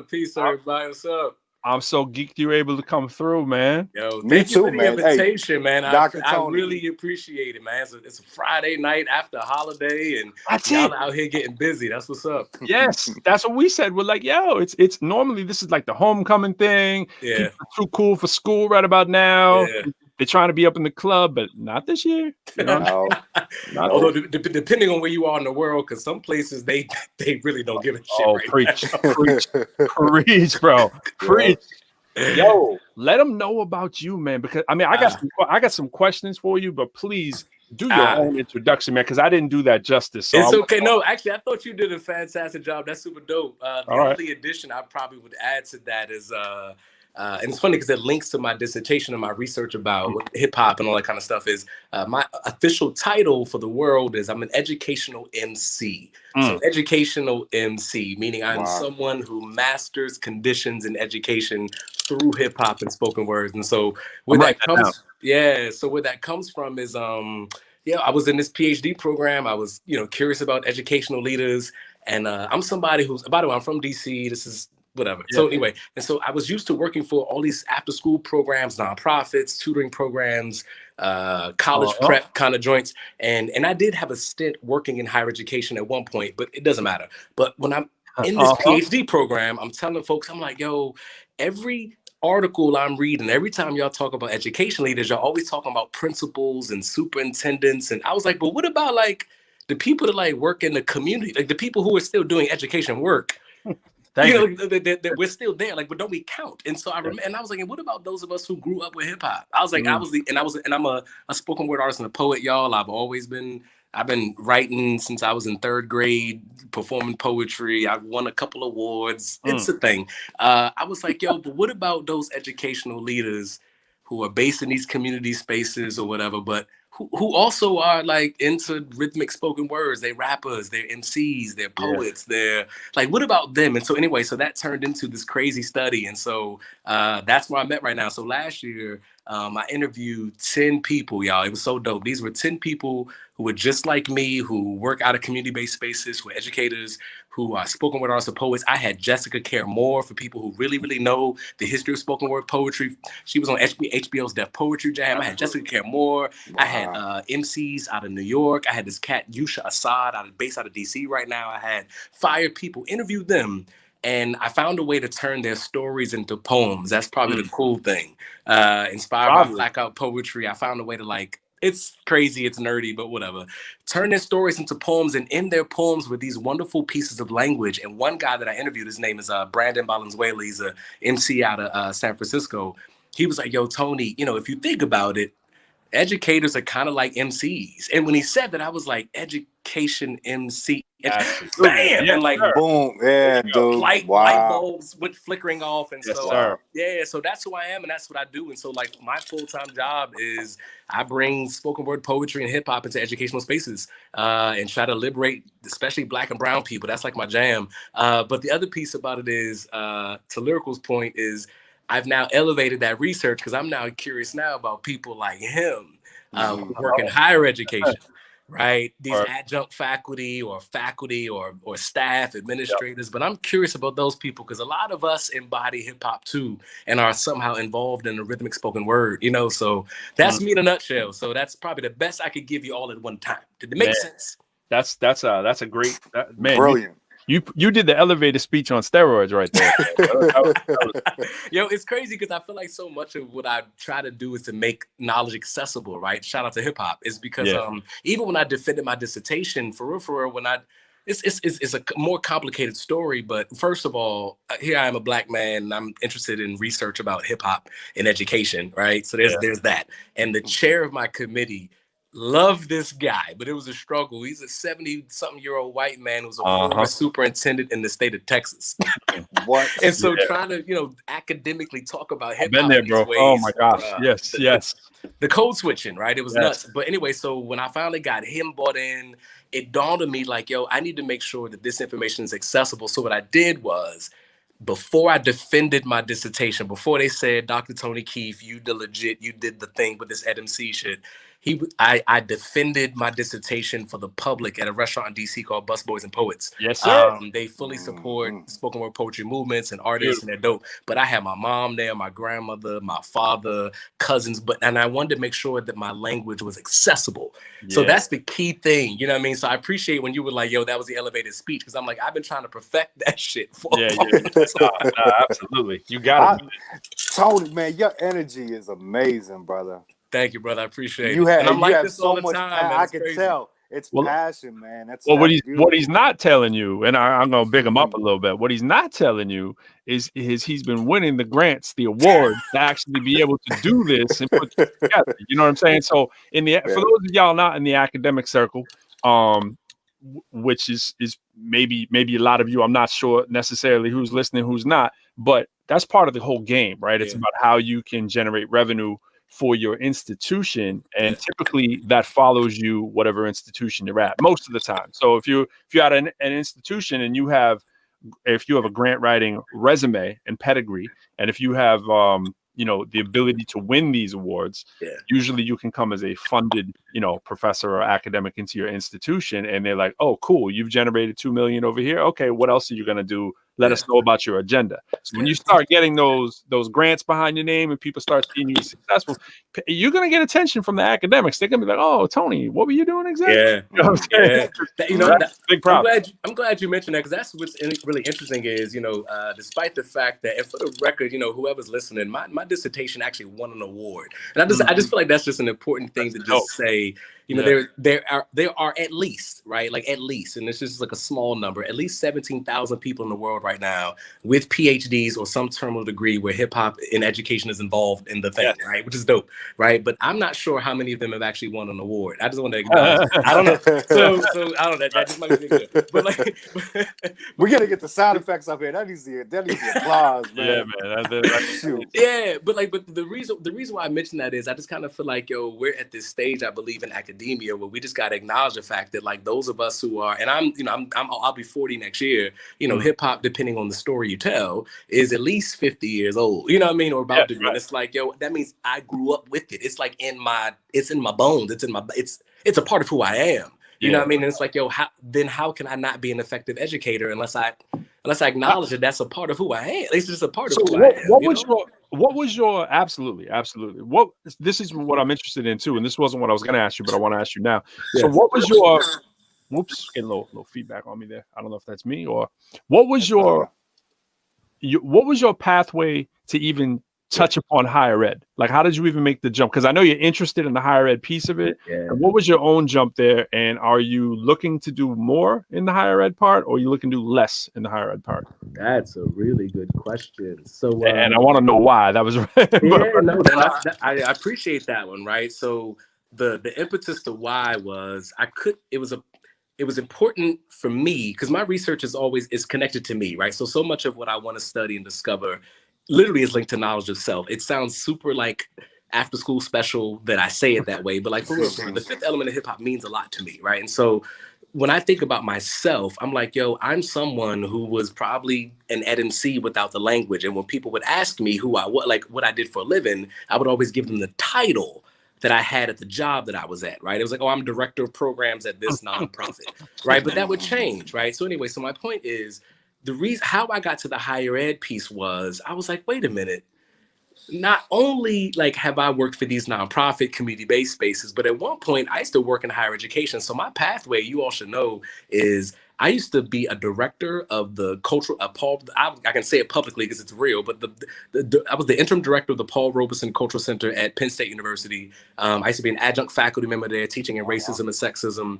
Peace, everybody. What's up? I'm so geeked you were able to come through, man. Yo, Me too, for the man. invitation, man. I Tony. really appreciate it, man. It's a Friday night after a holiday, and that's y'all out here getting busy. That's what's up. Yes, that's what we said. We're like, yo, it's normally this is like the homecoming thing. Yeah, people are too cool for school right about now. Yeah. They're trying to be up in the club, but not this year. Although depending on where you are in the world, because some places they really don't give a shit. Oh, right preach, bro, preach. Yo, let them know about you, man. Because I mean, I got some questions for you, but please do your own introduction, man. Because I didn't do that justice. So it's okay. No, actually, I thought you did a fantastic job. That's super dope. The only addition I probably would add to that is and it's funny because it links to my dissertation and my research about hip hop and all that kind of stuff. Is my official title for the world is I'm an educational MC. So educational MC, meaning I'm someone who masters conditions in education through hip hop and spoken words. And so where that comes from is I was in this PhD program. I was curious about educational leaders, and I'm somebody who's, by the way, I'm from DC. This is whatever. Yeah. So anyway, and so I was used to working for all these after school programs, nonprofits, tutoring programs, college prep kind of joints. And I did have a stint working in higher education at one point, but it doesn't matter. But when I'm in this PhD program, I'm telling folks, I'm like, yo, every article I'm reading, every time y'all talk about education leaders, y'all always talking about principals and superintendents. And I was like, but what about like the people that like work in the community, like the people who are still doing education work? Thank you. That we're still there, like, but don't we count? And so I remember, and I was like, and what about those of us who grew up with hip hop? I was like, and I'm a spoken word artist and a poet, y'all. I've been writing since I was in 3rd grade, performing poetry. I've won a couple awards. It's a thing. I was like, yo, but what about those educational leaders who are based in these community spaces or whatever, but who also are like into rhythmic spoken words? They're rappers, they're MCs, they're poets, they're like, what about them? And so anyway, so that turned into this crazy study. And so that's where I'm at right now. So last year, I interviewed 10 people, y'all. It was so dope. These were 10 people who were just like me, who work out of community-based spaces, who are educators, who are spoken word artists or poets. I had Jessica Care Moore for people who really, really know the history of spoken word poetry. She was on HBO's Def Poetry Jam. I had Jessica Care Moore. Wow. I had MCs out of New York. I had this cat, Yusha Assad, based out of DC right now. I had fire people, interviewed them. And I found a way to turn their stories into poems. That's probably the cool thing. Inspired by blackout poetry, I found a way to, like, it's crazy, it's nerdy, but whatever. Turn their stories into poems, and in their poems were these wonderful pieces of language. And one guy that I interviewed, his name is Brandon Valenzuela. He's a MC out of San Francisco. He was like, yo, Tony, if you think about it, educators are kind of like MCs. And when he said that, I was like, education MC. Bam! Yeah, and like, boom. Yeah, dude. Light bulbs went flickering off. And so that's who I am, and that's what I do. And so, like, my full-time job is I bring spoken word poetry and hip hop into educational spaces and try to liberate, especially Black and brown people. That's like my jam. But the other piece about it is, to Lyrical's point, is I've now elevated that research because I'm now curious now about people like him who work in higher education, right? These adjunct faculty or staff, administrators. But I'm curious about those people because a lot of us embody hip hop too and are somehow involved in the rhythmic spoken word, So that's me in a nutshell. So that's probably the best I could give you all at one time. Did it make sense? That's a great man. Brilliant. You did the elevator speech on steroids right there. Yo, it's crazy because I feel like so much of what I try to do is to make knowledge accessible, right? Shout out to hip hop. Is because even when I defended my dissertation, for real, when it's a more complicated story. But first of all, here I am, a Black man, and I'm interested in research about hip hop and education, right? So there's that. And the chair of my committee love this guy, but it was a struggle. He's a 70-something-year-old white man who's a former superintendent in the state of Texas. What? And so trying to, academically talk about hip hop. Been there, bro. Oh my gosh. Yes. The code switching, right? It was nuts. But anyway, so when I finally got him bought in, it dawned on me like, yo, I need to make sure that this information is accessible. So what I did was, before I defended my dissertation, before they said, Dr. Tony Keefe, you did the thing with this EdMC shit, I defended my dissertation for the public at a restaurant in DC called Busboys and Poets. Yes, sir. They fully support spoken word poetry movements and artists, and they're dope. But I had my mom there, my grandmother, my father, cousins, and I wanted to make sure that my language was accessible. Yeah. So that's the key thing, you know what I mean? So I appreciate when you were like, yo, that was the elevated speech, because I'm like, I've been trying to perfect that shit for absolutely. You got it. Tony, man, your energy is amazing, brother. Thank you, brother. I appreciate it. And I'm like have this so all the much time. I can tell. It's passion, man. That's what he's not telling you, and I'm gonna big him up a little bit. What he's not telling you is he's been winning the grants, the award to actually be able to do this and put this together. You know what I'm saying? So for those of y'all not in the academic circle, which is maybe a lot of you, I'm not sure necessarily who's listening, who's not, but that's part of the whole game, right? It's about how you can generate revenue for your institution, and typically that follows you whatever institution you're at most of the time. So if you're at an institution and you have a grant writing resume and pedigree, and if you have the ability to win these awards, usually you can come as a funded professor or academic into your institution, and they're like, oh cool, you've generated $2 million over here, okay, what else are you going to do? Let us know about your agenda. So when you start getting those grants behind your name and people start seeing you successful, you're going to get attention from the academics. They're going to be like, oh, Tony, what were you doing exactly? Yeah. You know what I'm saying? Big problem. I'm glad you mentioned that, because that's what's really interesting is, despite the fact that, and for the record, whoever's listening, my dissertation actually won an award. And I just feel like that's just an important thing to just say. you know, there are at least, right, like at least, and this is like a small number, at least 17,000 people in the world right now with PhDs or some terminal degree where hip hop in education is involved in the thing, right, which is dope, right? But I'm not sure how many of them have actually won an award. I just want to acknowledge. I don't know. So I don't know. That just might be big deal. But like, we gotta get the sound effects up here. That needs the applause, man. Yeah, man. Yeah, but the reason why I mentioned that is I just kind of feel like, yo, we're at this stage, I believe, in academia where we just got to acknowledge the fact that, like, those of us who are, and I'll be 40 next year, you know, hip hop, depending on the story you tell, is at least 50 years old, you know what I mean, or about to be. Right. And it's like, yo, that means I grew up with it. It's like in my bones. It's a part of who I am. You know what I mean? And it's like, yo, how can I not be an effective educator unless I acknowledge that that's a part of who I am? It's just a part of who I am. What was your absolutely? This is what I'm interested in too, and this wasn't what I was going to ask you, but I want to ask you now. Yes. So what was your? Whoops, getting a little feedback on me there. I don't know if that's me or what was your pathway to even touch upon higher ed? Like, how did you even make the jump? Because I know you're interested in the higher ed piece of it. Yeah. And what was your own jump there? And are you looking to do more in the higher ed part, or are you looking to do less in the higher ed part? That's a really good question. So, and I want to know why. That was I appreciate that one. Right. So the impetus to why was it was important for me because my research is connected to me. Right. So much of what I want to study and discover literally is linked to knowledge of self. It sounds super like after school special that I say it that way, but like for real, the fifth element of hip hop means a lot to me, right? And so when I think about myself, I'm like, yo, I'm someone who was probably an ed MC without the language. And when people would ask me what I did for a living, I would always give them the title that I had at the job that I was at, right? It was like, oh, I'm director of programs at this nonprofit, right? But that would change, right? So anyway, so my point is, the reason how I got to the higher ed piece was I was like, wait a minute, not only like have I worked for these nonprofit community-based spaces, but at one point I used to work in higher education. So my pathway, you all should know, is I used to be a director of the cultural, I can say it publicly because it's real, but I was the interim director of the Paul Robeson Cultural Center at Penn State University. I used to be an adjunct faculty member there teaching in racism and sexism.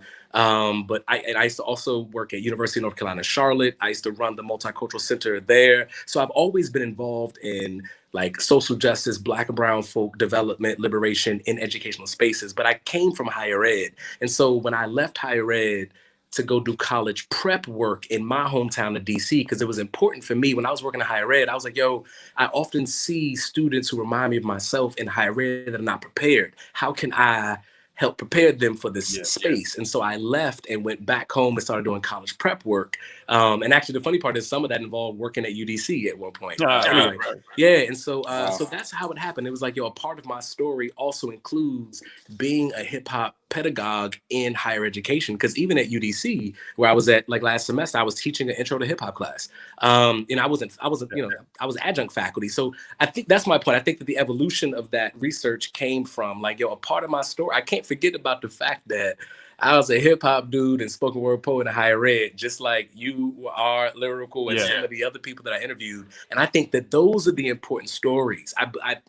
But I used to also work at University of North Carolina, Charlotte. I used to run the Multicultural Center there. So I've always been involved in like social justice, Black and brown folk development, liberation in educational spaces. But I came from higher ed. And so when I left higher ed to go do college prep work in my hometown of DC, because it was important for me when I was working in higher ed, I was like, yo, I often see students who remind me of myself in higher ed that are not prepared. How can I help prepare them for this space? And so I left and went back home and started doing college prep work. And actually the funny part is some of that involved working at UDC at one point. Anyway, yeah. And so so that's how it happened. It was like, yo, a part of my story also includes being a hip hop pedagogue in higher education. Because even at UDC, where I was at like last semester, I was teaching an intro to hip hop class. And I wasn't, I was adjunct faculty. So I think that's my point. I think that the evolution of that research came from like, yo, a part of my story. I can't forget about the fact that I was a hip hop dude and spoken word poet in higher ed, just like you are, lyrical, and some of the other people that I interviewed. And I think that those are the important stories.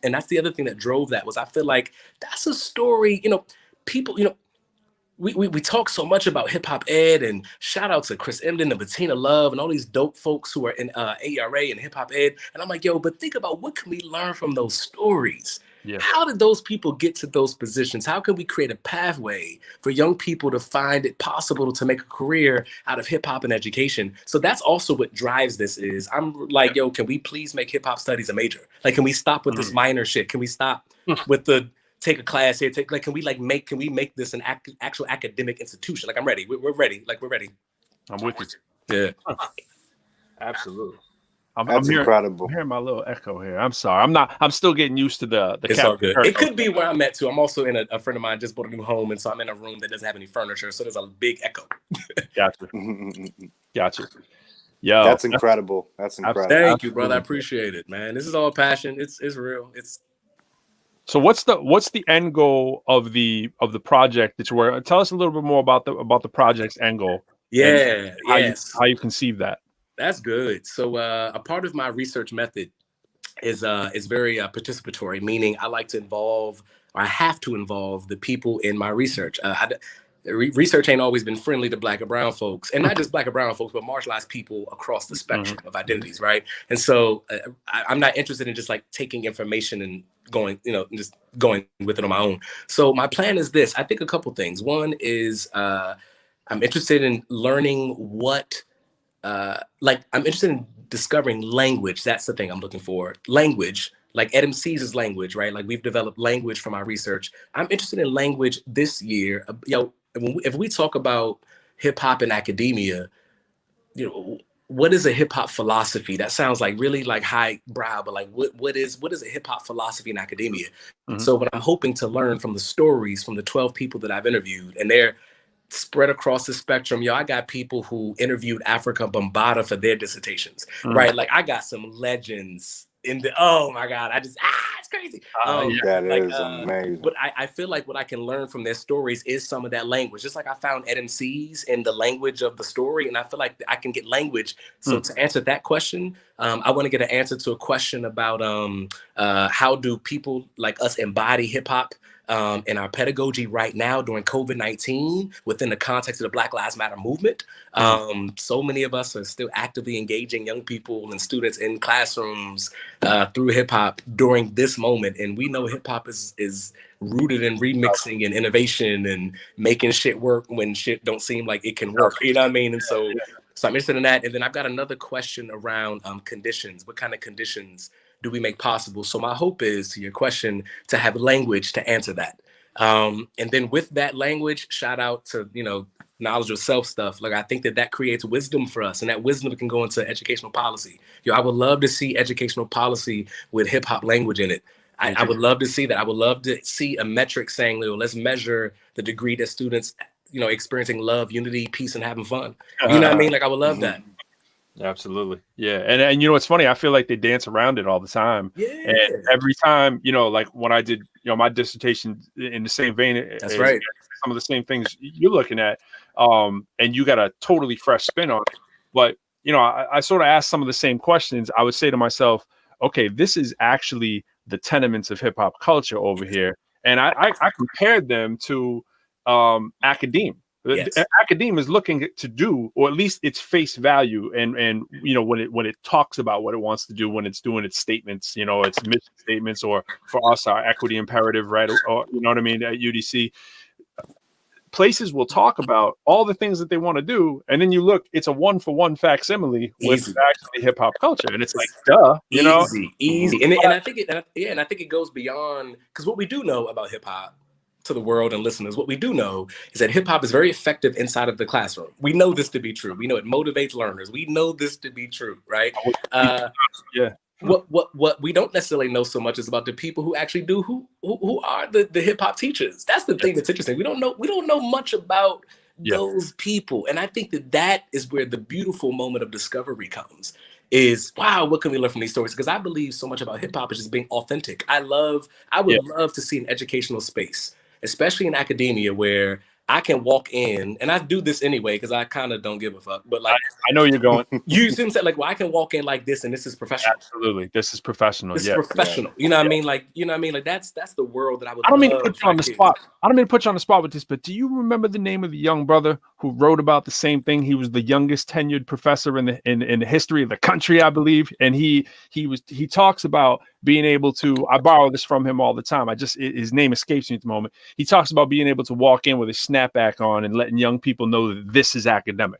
And that's the other thing that drove that was I feel like that's a story, people, we talk so much about hip hop ed, and shout out to Chris Emden and Bettina Love and all these dope folks who are in ARA and hip hop ed. And I'm like, yo, but think about what can we learn from those stories? Yeah. How did those people get to those positions? How can we create a pathway for young people to find it possible to make a career out of hip hop and education? So that's also what drives this is I'm like, yo, can we please make hip hop studies a major? Like, can we stop with this minor shit? Can we stop with the take a class here? Can we make this an actual academic institution? Like, I'm ready. We're ready. Like, we're ready. I'm with you. Yeah. Absolutely. That's incredible. I'm hearing my little echo here. I'm sorry. I'm still getting used to the it's all good. It could be where I'm at too. I'm also in a friend of mine just bought a new home, and so I'm in a room that doesn't have any furniture, so there's a big echo. Gotcha. Yo, that's incredible. That's incredible. Thank you, brother. I appreciate it, man. This is all passion. It's real. So what's the end goal of the project that you were? Tell us a little bit more about the project's end goal. Yeah. How you conceive that. That's good. So a part of my research method is very participatory, meaning I like to involve or I have to involve the people in my research. Research ain't always been friendly to Black and brown folks, and not just Black and brown folks, but marginalized people across the spectrum of identities, right? And so I'm not interested in just like taking information and going, just going with it on my own. So my plan is this. I think a couple things. One is I'm interested in learning I'm interested in discovering language. That's the thing I'm looking for. Language. Like Adam sees his language, right? Like we've developed language from our research. I'm interested in language this year. If we talk about hip hop and academia, what is a hip hop philosophy? That sounds like really like highbrow, but like what is a hip hop philosophy in academia? So what I'm hoping to learn from the stories from the 12 people that I've interviewed, and they're spread across the spectrum. I got people who interviewed Africa Bambaataa for their dissertations, right? Like I got some legends oh my God, it's crazy. That is amazing. But I feel like what I can learn from their stories is some of that language. Just like I found NMCs in the language of the story, and I feel like I can get language. So to answer that question, I want to get an answer to a question about how do people like us embody hip hop in our pedagogy right now during COVID-19 within the context of the Black Lives Matter movement. So many of us are still actively engaging young people and students in classrooms through hip hop during this moment. And we know hip hop is rooted in remixing and innovation and making shit work when shit don't seem like it can work. You know what I mean? And so I'm interested in that. And then I've got another question around conditions. What kind of conditions do we make possible? So my hope is, to your question, to have language to answer that. And then with that language, shout out to, knowledge of self stuff. Like, I think that creates wisdom for us, and that wisdom can go into educational policy. I would love to see educational policy with hip hop language in it. I would love to see that. I would love to see a metric saying, let's measure the degree that students, experiencing love, unity, peace, and having fun. You know what I mean? Like, I would love that. Absolutely. Yeah. And it's funny, I feel like they dance around it all the time. Yeah. And every time, like when I did, my dissertation in the same vein, that's right. Some of the same things you're looking at, and you got a totally fresh spin on it. But, I sort of asked some of the same questions. I would say to myself, okay, this is actually the tenements of hip hop culture over here. And I compared them to academia. Yes. Academia is looking to do, or at least its face value, and when it talks about what it wants to do, when it's doing its statements, its mission statements, or for us our equity imperative, right? Or you know what I mean, at UDC, places will talk about all the things that they want to do, and then you look, it's a 1-for-1 facsimile with actually hip hop culture, and it's like, duh, easy. And I think it goes beyond, because what we do know about hip hop, to the world and listeners, what we do know is that hip hop is very effective inside of the classroom. We know this to be true. We know it motivates learners. We know this to be true, right? What we don't necessarily know so much is about the people who actually do, who are the hip hop teachers. That's the thing that's interesting. We don't know much about those people, and I think that is where the beautiful moment of discovery comes. Is, wow, what can we learn from these stories? Because I believe so much about hip hop is just being authentic. I would love to see an educational space, especially in academia, where I can walk in, and I do this anyway because I kind of don't give a fuck. But like, I know you're going. You seem to say, like, well, I can walk in like this, and this is professional. Absolutely, this is professional. This is professional. You know what I mean? Like, Like that's the world that I would. I don't mean to put you on the spot. I don't mean to put you on the spot with this, but do you remember the name of the young brother who wrote about the same thing? He was the youngest tenured professor in the history of the country, I believe, and he talks about being able to. I borrow this from him all the time. His name escapes me at the moment. He talks about being able to walk in with a snapback on and letting young people know that this is academic.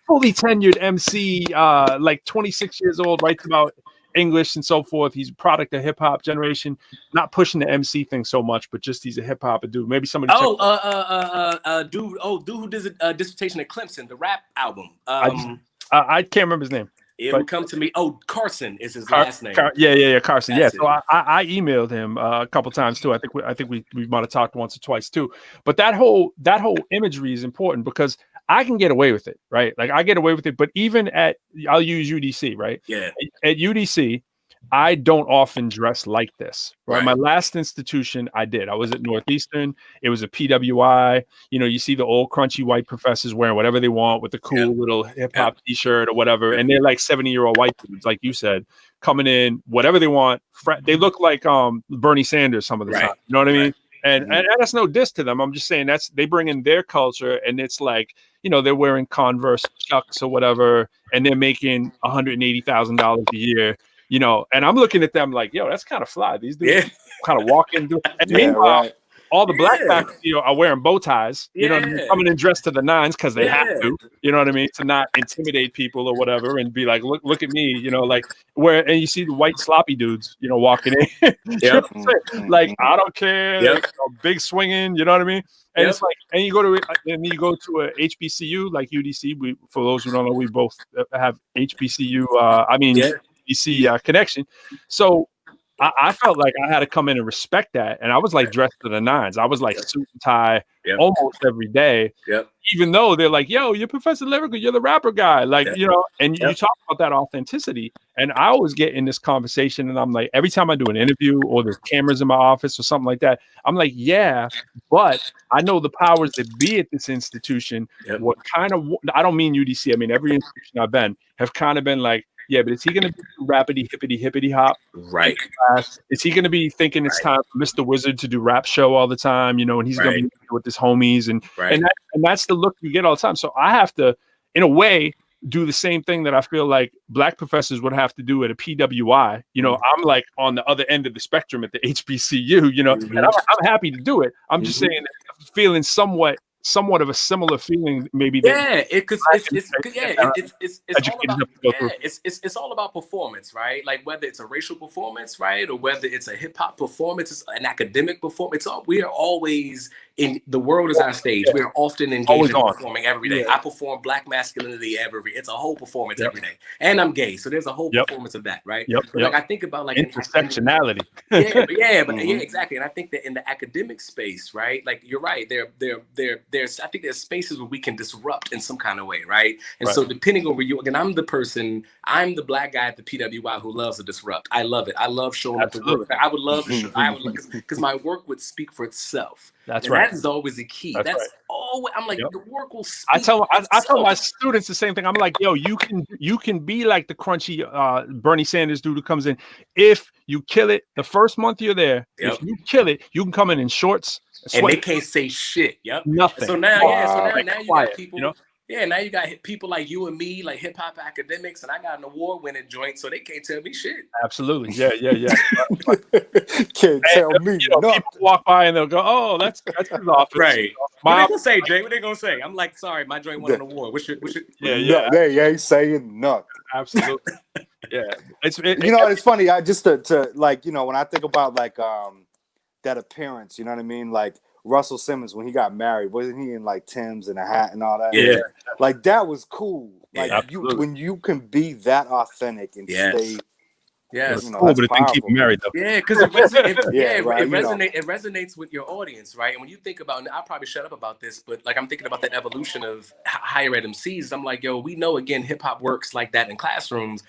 Fully tenured MC, like 26 years old, writes about English and so forth. He's a product of hip hop generation, not pushing the MC thing so much, but just he's a hip hop dude. Maybe somebody. Dude who did a dissertation at Clemson, the rap album. I can't remember his name. It will come to me. Oh, Carson is his last name. Carson. That's So I emailed him a couple times too. I think we might have talked once or twice too. But that whole imagery is important because I can get away with it, right? Like I get away with it. But even I'll use UDC, right? Yeah. At UDC, I don't often dress like this, right? My last institution, I did. I was at Northeastern. It was a PWI. You know, you see the old crunchy white professors wearing whatever they want with the cool little hip hop T-shirt or whatever, and they're like 70-year-old white dudes, like you said, coming in whatever they want. They look like Bernie Sanders some of the time. You know what I mean? And that's no diss to them. I'm just saying they bring in their culture, and it's like, you know, they're wearing Converse Chucks or whatever, and they're making $180,000 a year. You know, and I'm looking at them like, yo, that's kind of fly. These dudes kind of walking through. And meanwhile, all the black faculty are wearing bow ties, you know what I mean? Coming in dressed to the nines because they have to, you know what I mean? To not intimidate people or whatever and be like, look at me, you know, like and you see the white sloppy dudes, you know, walking in. Like, I don't care, you know, big swinging, you know what I mean? And it's like, and you go to a HBCU like UDC. For those who don't know, we both have HBCU. Connection. So I felt like I had to come in and respect that. And I was like dressed to the nines. I was like suit and tie almost every day. Even though they're like, yo, you're Professor Lyrical, you're the rapper guy. Like, you know, and you talk about that authenticity. And I always get in this conversation and I'm like, every time I do an interview or there's cameras in my office or something like that, I'm like, yeah, but I know the powers that be at this institution. What kind of, I don't mean UDC. I mean, every institution I've been have kind of been like, yeah, but is he going to be rapidy, hippity hop? Right. Is he going to be thinking it's time for Mr. Wizard to do rap show all the time, you know, and he's going to be with his homies and that's the look you get all the time. So I have to, in a way, do the same thing that I feel like black professors would have to do at a PWI. You know, I'm like on the other end of the spectrum at the HBCU, you know, and I'm happy to do it. I'm just saying that feeling somewhat of a similar feeling, maybe. It's all about performance, right? Like whether it's a racial performance, right, or whether it's a hip hop performance, it's an academic performance. We are always in the world is our stage. We are often engaged in performing every day. I perform black masculinity it's a whole performance every day, and I'm gay, so there's a whole performance of that, right? Like I think about like intersectionality. Exactly. And I think that in the academic space, right, like you're right, I think there's spaces where we can disrupt in some kind of way, right? And so depending on where you, again, I'm the black guy at the PWI who loves to disrupt. I love it. I love showing up to work. I would love to show, because my work would speak for itself. That's right. That is always the key. That's always, I'm like, the work will speak. I tell my students the same thing. I'm like, yo, you can be like the crunchy Bernie Sanders dude who comes in. If you kill it the first month you're there, if you kill it, you can come in shorts. And they can't say shit. Nothing. So now, now you got people. You know? Yeah, now you got people like you and me, like hip hop academics, and I got an award-winning joint, so they can't tell me shit. Absolutely, yeah. Can't tell me. You know, people walk by and they'll go, "Oh, that's his office." Right. What they gonna say, Jay? What they gonna say? I'm like, sorry, my joint won an award. What's your? They ain't saying nothing. Absolutely. Yeah. It's funny. I just to like, you know, when I think about like that appearance, you know what I mean, like. Russell Simmons, when he got married, wasn't he in like Tim's and a hat and all that? Yeah, like that was cool. Like when you can be that authentic and stay. Yes, you know, cool, but it didn't keep him married though. Yeah, because it resonates with your audience, right? And when you think about, and I'll probably shut up about this, but like I'm thinking about that evolution of higher ed MCs. I'm like, yo, we know again, hip hop works like that in classrooms.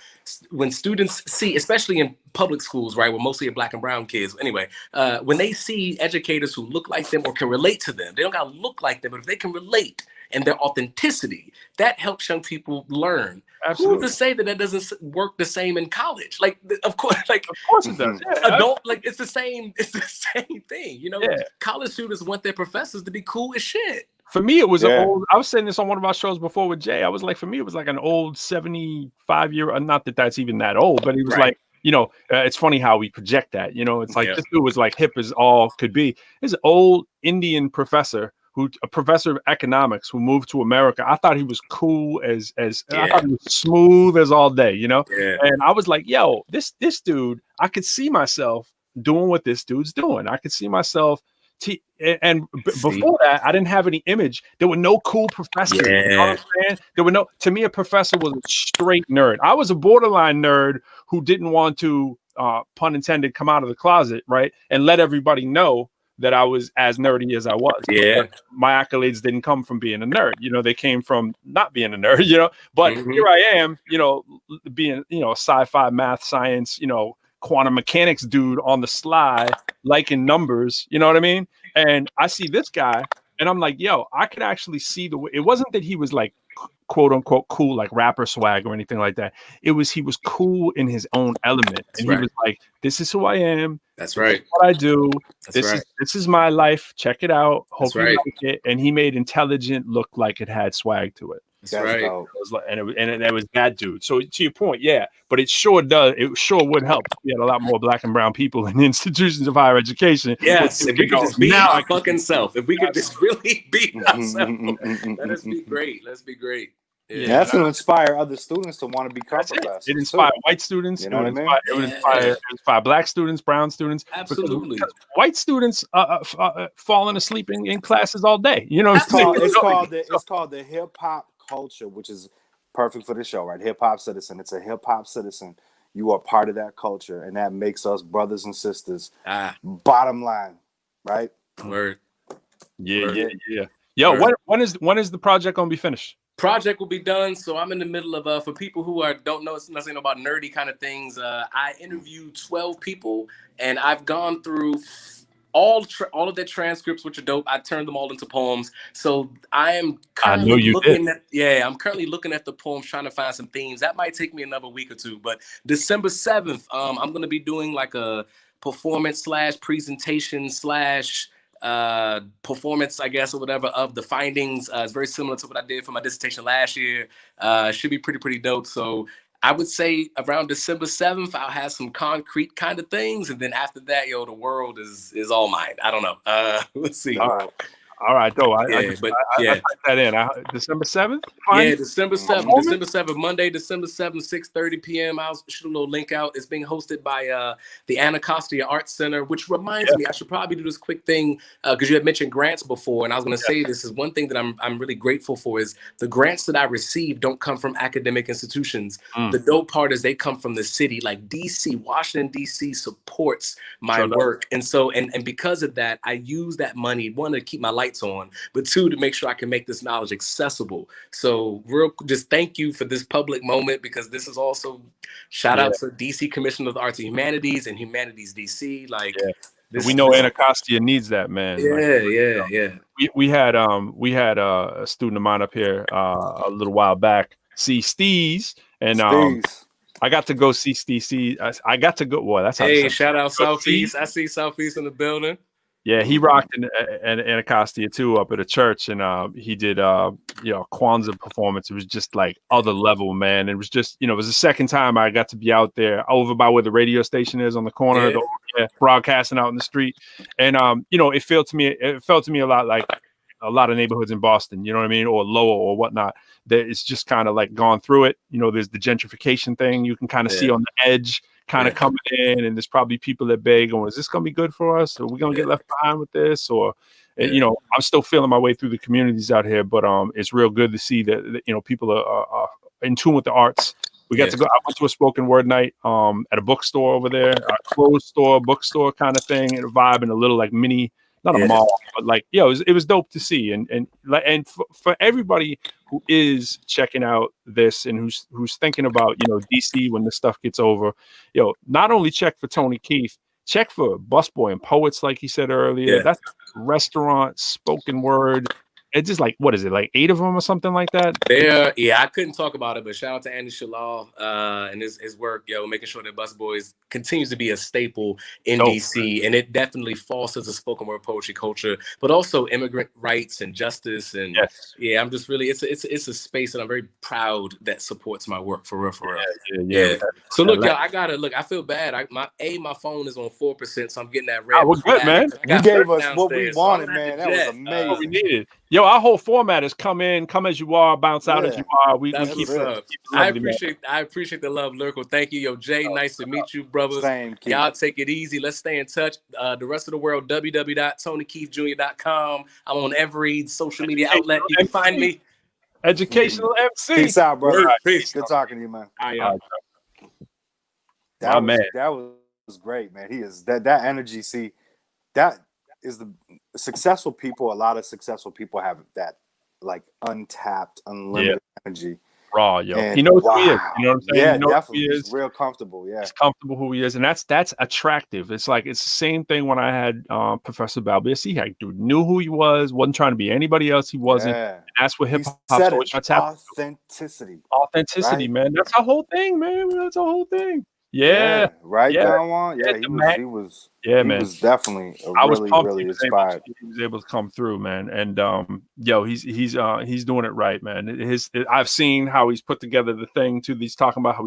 When students see, especially in public schools, right, where mostly are black and brown kids. Anyway, when they see educators who look like them or can relate to them, they don't gotta look like them, but if they can relate and their authenticity, that helps young people learn. Absolutely. Who's to say that doesn't work the same in college? Like, of course it does. It's the same thing. You know, college students want their professors to be cool as shit. For me, it was an old. I was saying this on one of our shows before with Jay. I was like, for me, it was like an old 75-year. Not that that's even that old, but it was like, you know, it's funny how we project that. You know, it's like this dude was like hip as all could be. This old Indian professor. A professor of economics who moved to America. I thought he was cool as I thought he was smooth as all day, you know? And I was like, yo, this dude, I could see myself doing what this dude's doing. I could see myself before that, I didn't have any image. There were no cool professors. You know what I'm saying? To me, a professor was a straight nerd. I was a borderline nerd who didn't want to, pun intended, come out of the closet, right? And let everybody know that I was as nerdy as I was. My accolades didn't come from being a nerd. You know, they came from not being a nerd, you know, but here I am, you know, being, you know, sci-fi, math, science, you know, quantum mechanics dude on the sly, liking numbers. You know what I mean? And I see this guy, and I'm like, yo, I could actually see the way. It wasn't that he was like quote unquote cool, like rapper swag or anything like that. It was he was cool in his own element, and he was like, "This is who I am. That's right. What I do. That's This is my life. Check it out. Hope That's you right. like it." And he made Intelligent look like it had swag to it. That's right. It was like, and it was that dude. So to your point, yeah, but it sure does. It sure would help. We had a lot more black and brown people in institutions of higher education. Yes, if we could just be our fucking self. If we could just really be ourselves, let us be great. Let's be great. Yeah, that's going to inspire other students to want to become professors. It inspired white students. You know what I mean? It would inspire black students, brown students. Absolutely. Because white students falling asleep in classes all day. You know, it's called the hip hop culture, which is perfect for the show, right? Hiphopcitizen. It's a hip hop citizen. You are part of that culture, and that makes us brothers and sisters. Bottom line, right? Word. Yeah. Yo, when is the project gonna be finished? Project will be done. So I'm in the middle of for people who don't know nothing about nerdy kind of things. I interviewed 12 people, and I've gone through all of their transcripts, which are dope. I turned them all into poems. So I am currently I'm currently looking at the poems, trying to find some themes. That might take me another week or two. But December 7th, I'm gonna be doing like a performance / presentation / performance, I guess, or whatever, of the findings. It's very similar to what I did for my dissertation last year. Should be pretty dope. So I would say around December 7th, I'll have some concrete kind of things. And then after that, the world is all mine. I don't know. Let's see. All right, though. I typed that in. December 7th? Yeah, December 7th. December 7th, Monday, December 7th, 6:30 p.m. I'll shoot a little link out. It's being hosted by the Anacostia Arts Center, which reminds me, I should probably do this quick thing because you had mentioned grants before. And I was going to say, this is one thing that I'm really grateful for is the grants that I receive don't come from academic institutions. The dope part is they come from the city, like DC, Washington, D.C. supports my work. And so, and because of that, I use that money, one, to keep my lights on, but two, to make sure I can make this knowledge accessible. So just thank you for this public moment, because this is also shout out to DC Commission of the Arts and Humanities and Humanities DC. We know Anacostia needs that, man. We had a student of mine up here a little while back, see Steez, and I got to go see Steez. I got to go. Boy, that's how. Hey, shout out Southeast. I see Southeast in the building. Yeah, he rocked in Anacostia too, up at a church, and he did Kwanzaa performance. It was just like other level, man. It was just, it was the second time I got to be out there over by where the radio station is on the corner, broadcasting out in the street, and it felt to me a lot like a lot of neighborhoods in Boston, you know what I mean, or Lowell or whatnot. That it's just kind of like gone through it. There's the gentrification thing you can kind of see on the edge. Kind of coming in, and there's probably people that beg going, is this going to be good for us? Are we going to get left behind with this? Or, I'm still feeling my way through the communities out here, but it's real good to see that people are in tune with the arts. We got to go. I went to a spoken word night at a bookstore over there, a closed store, bookstore kind of thing, and a vibe in a little like mini, not a mall, but like, it was dope to see. And for everybody who is checking out this and who's thinking about, DC when this stuff gets over, not only check for Tony Keith, check for Busboy and Poets, like he said earlier. That's restaurant, spoken word. It's just like, what is it, like 8 of them or something like that? I couldn't talk about it, but shout out to Andy Shalal and his work, making sure that Busboys continues to be a staple in DC, and it definitely fosters a spoken word poetry culture, but also immigrant rights and justice. And I'm just really, it's a space that I'm very proud that supports my work, for real. So look, y'all, I feel bad. My phone is on 4%, so I'm getting that red. We're good, man. You gave us what we wanted, man. That was amazing. What we needed. Our whole format is come as you are, bounce out as you are. We keep it. I appreciate the love, Lyrical. Thank you, Jay. Nice to meet you, brothers. Y'all take it easy. Let's stay in touch. The rest of the world, www.tonykeithjr.com. I'm on every social media outlet. You can find me. Educational MC. Peace out, bro. Peace. Good talking to you, man. That was great, man. He is that energy. See, that is the successful people. A lot of successful people have that like untapped, unlimited energy. raw, yo. And He knows who he is. You know what I'm saying? Yeah, he knows definitely. Who he He's is. real comfortable. Yeah. He's comfortable who he is. And that's attractive. It's like, it's the same thing when I had Professor Balbius. He dude knew who he was, wasn't trying to be anybody else he wasn't. Yeah. And that's what hip hop's said always trying to tap into. Authenticity. Authenticity, right? man. That's our whole thing, man. That's our whole thing. Yeah. Right, Yeah. Don Juan? Yeah, he was definitely really inspired. He was able to come through, man. And yo, he's doing it right, man. I've seen how he's put together the thing too. He's talking about how